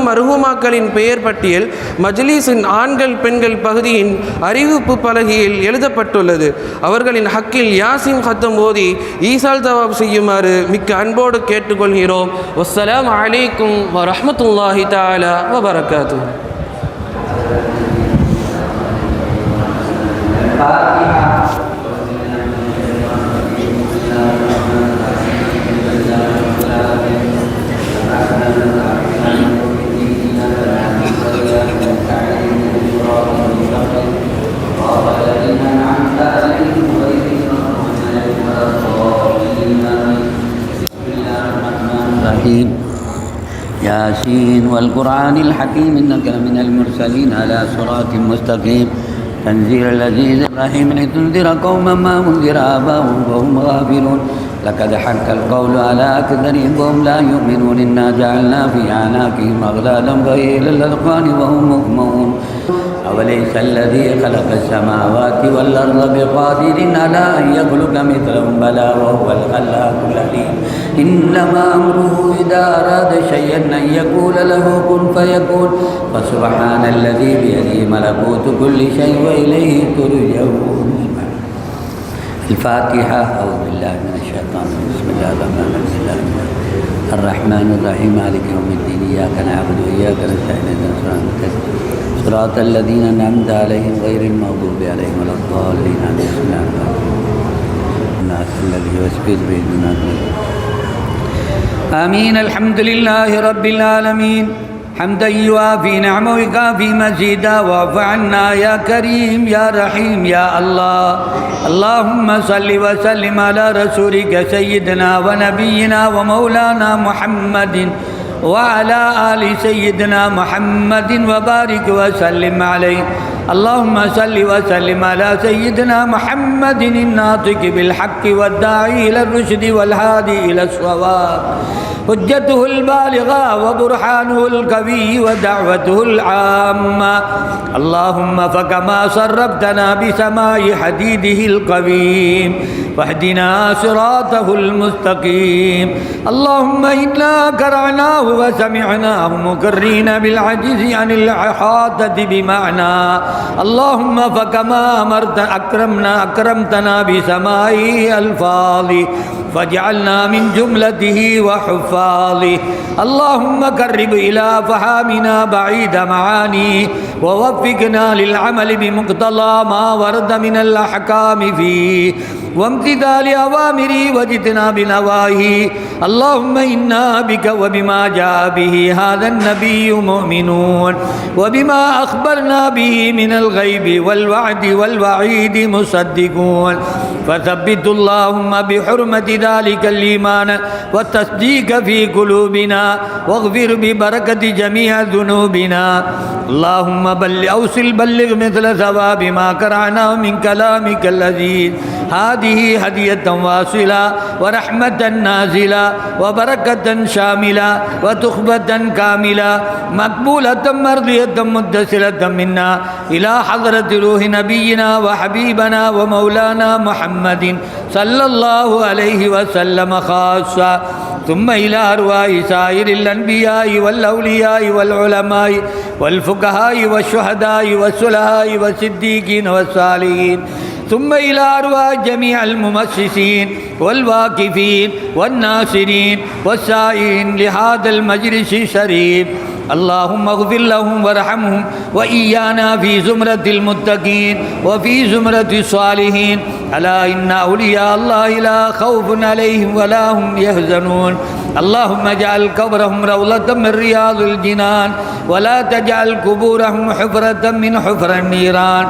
மருகுமாக்களின் பெயர் பட்டியல் மஜ்லிஸின் ஆண்கள் பெண்கள் பகுதியின் அறிவிப்பு பலகையில் எழுதப்பட்டுள்ளது. அவர்களின் ஹக்கில் யாசின் ஹத்தம் ஓதி ஈசால் தவாப் செய்யுமாறு மிக்க அன்போடு கேட்டுக்கொள்கிறோம். வஸ்ஸலாமு அலைக்கும் வரஹ்மத்துல்லாஹி தஆலா வபரகாத்துஹு. ياسين والقرآن الحكيم إنك لمن المرسلين على صراط مستقيم تنزيل العزيز الرحيم لتنذر قوما ما انذر آباؤهم وهم غافلون لقد حق القول على أكثرهم وهم لا يؤمنون إنا جعلنا في أعناقهم أغلالا فهي إلى الأذقان وهم مقمحون أوليس الذي خلق السماوات والأرض بقادر على أن يخلق مثلهم بلى وهو الخلاق العليم إنما أمره إذا أراد شيئا أن يقول له كن فيكون فسبحان الذي بيده ملكوت كل شيء وإليه ترجعون. الفاتحة. أعوذ بالله من الشيطان بسم الله الرحمن الرحيم الرحمن الرحيم مالك يوم الدين إياك نعبد وإياك نستعين صراط الذين أنعمت عليهم غير المغضوب عليهم ولا الضالين. بسم الله الناس الذي يسبح بيننا آمين. الحمد لله رب العالمين حمدا يوافي نعمه ويكافي مزيدا واعف عنا يا كريم يا رحيم يا الله. اللهم صل وسلم على رسولك سيدنا ونبينا ومولانا محمد وعلى آل سيدنا محمد وبارك وسلم عليه. اللهم صل وسلم على سيدنا محمد الناطق بالحق والداعي إلى الرشد والهادي إلى الصواب، حجته البالغة وبرهانه القوي ودعوته العامة. اللهم فكما صرفتنا بسماع حديده القويم واهدنا صراطه المستقيم. اللهم إنا قرأناه وسمعناه مقرين بالعجز عن الإحاطة بمعنى. اللهم فكما أمرت أكرمتنا بسماع ألفاظ فاجعلنا من جملته وحفاظه. اللهم قرب إلى فهامنا بعيد معانيه ووفقنا للعمل بمقتضى ما ورد من الأحكام فيه وامتثال أوامره واجتناب نواهيه. اللهم إنا بك وبما جاء به هذا النبي مؤمنون وبما أخبرنا به من الغيب والوعد والوعيد مصدقون. فثبت اللهم بحرمة ذلك الإيمان والتصديق في قلوبنا واغفر ببركة جميع ذنوبنا. اللهم بلغ مثل ثواب ما قرأناه من كلامك اللذيذ. هذه هدية واصلة ورحمة نازلة وبركة شاملة وتخبة كاملة مقبولة مرضية متصلة منا إلى حضرة روح نبينا وحبيبنا ومولانا محمد صلى الله عليه وسلم خاصة، ثم إلى أرواح سائر الأنبياء والأولياء والعلماء والفقهاء والشهداء والصلحاء والصديقين والصالحين، ثم إلى أرواح جميع المؤسسين والواقفين والناصرين والسائرين لهذا المجلس الشريف. اللهم اغفر لهم وارحمهم وإيانا في زمرة المتقين وفي زمرة الصالحين. ألا إن أولياء الله لا خوف عليهم ولا هم يحزنون. اللهم اجعل قبرهم روضة من رياض الجنان ولا تجعل قبورهم حفرة من حفر النيران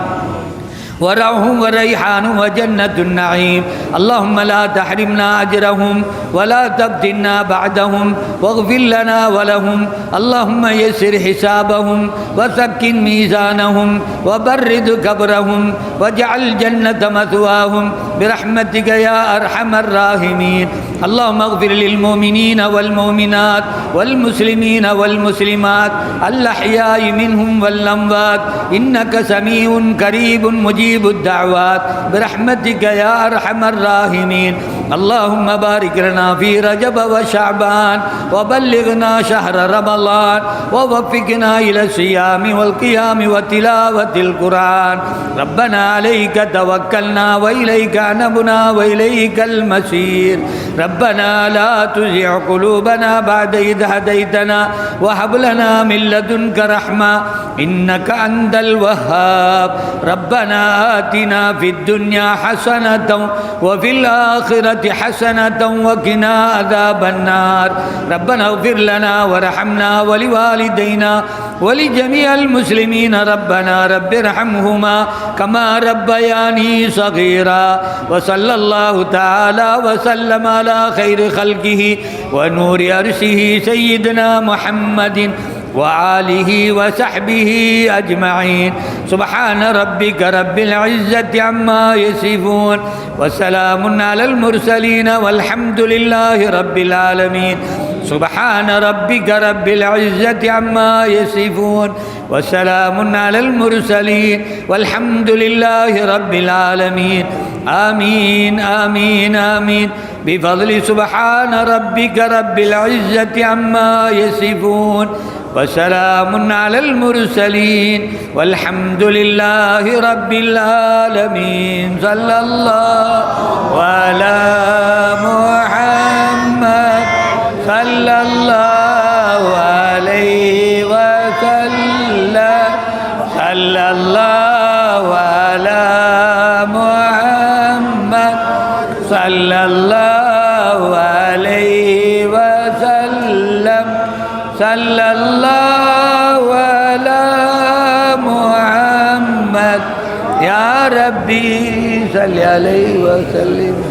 وروح وريحان وجنة النعيم. اللهم لا تحرمنا أجرهم ولا تفتنا بعدهم واغفر لنا ولهم. اللهم يسر حسابهم وسكن ميزانهم وبرد قبرهم واجعل الجنة مثواهم برحمتك يا أرحم الراحمين. اللهم اغفر للمؤمنين والمؤمنات والمسلمين والمسلمات الأحياء منهم والأموات إنك سميع قريب مجيب الدعوات برحمتك يا أرحم الراحمين. اللهم بارك لنا في رجب وشعبان وبلغنا شهر رمضان ووفقنا إلى الصيام والقيام وتلاوة القرآن. ربنا عليك توكلنا وإليك أنبنا وإليك المصير. ربنا لا تزغ قلوبنا بعد إذ هديتنا وهب لنا من لدنك رحمة إنك أنت الوهاب. ربنا آتنا في الدنيا حسنة وفي الآخرة حسنة وقنا عذاب النار. ربنا اغفر لنا وارحمنا ولوالدينا ولجميع المسلمين. ربنا رب ارحمهما كما ربياني صغيرا. وصلى الله تعالى وسلم على خير خلقه ونور عرشه سيدنا محمد وآله وصحبه أجمعين. سبحان ربك رب العزة عما يصفون وسلام على المرسلين والحمد لله رب العالمين. سبحان ربك رب العزة عما يصفون وسلام على المرسلين والحمد لله رب العالمين. آمين آمين آمين بفضل سبحان ربك رب العزة عما يصفون وسلام على المرسلين والحمد لله رب العالمين. صلى الله على محمد صلى الله عليه وسلم. صلى الله على محمد صلى الله عليه وسلم. சல்லல்லாஹு அலா முஹம்மத் யா ரப்பி ஸல்லி அலைஹி வஸல்லிம்.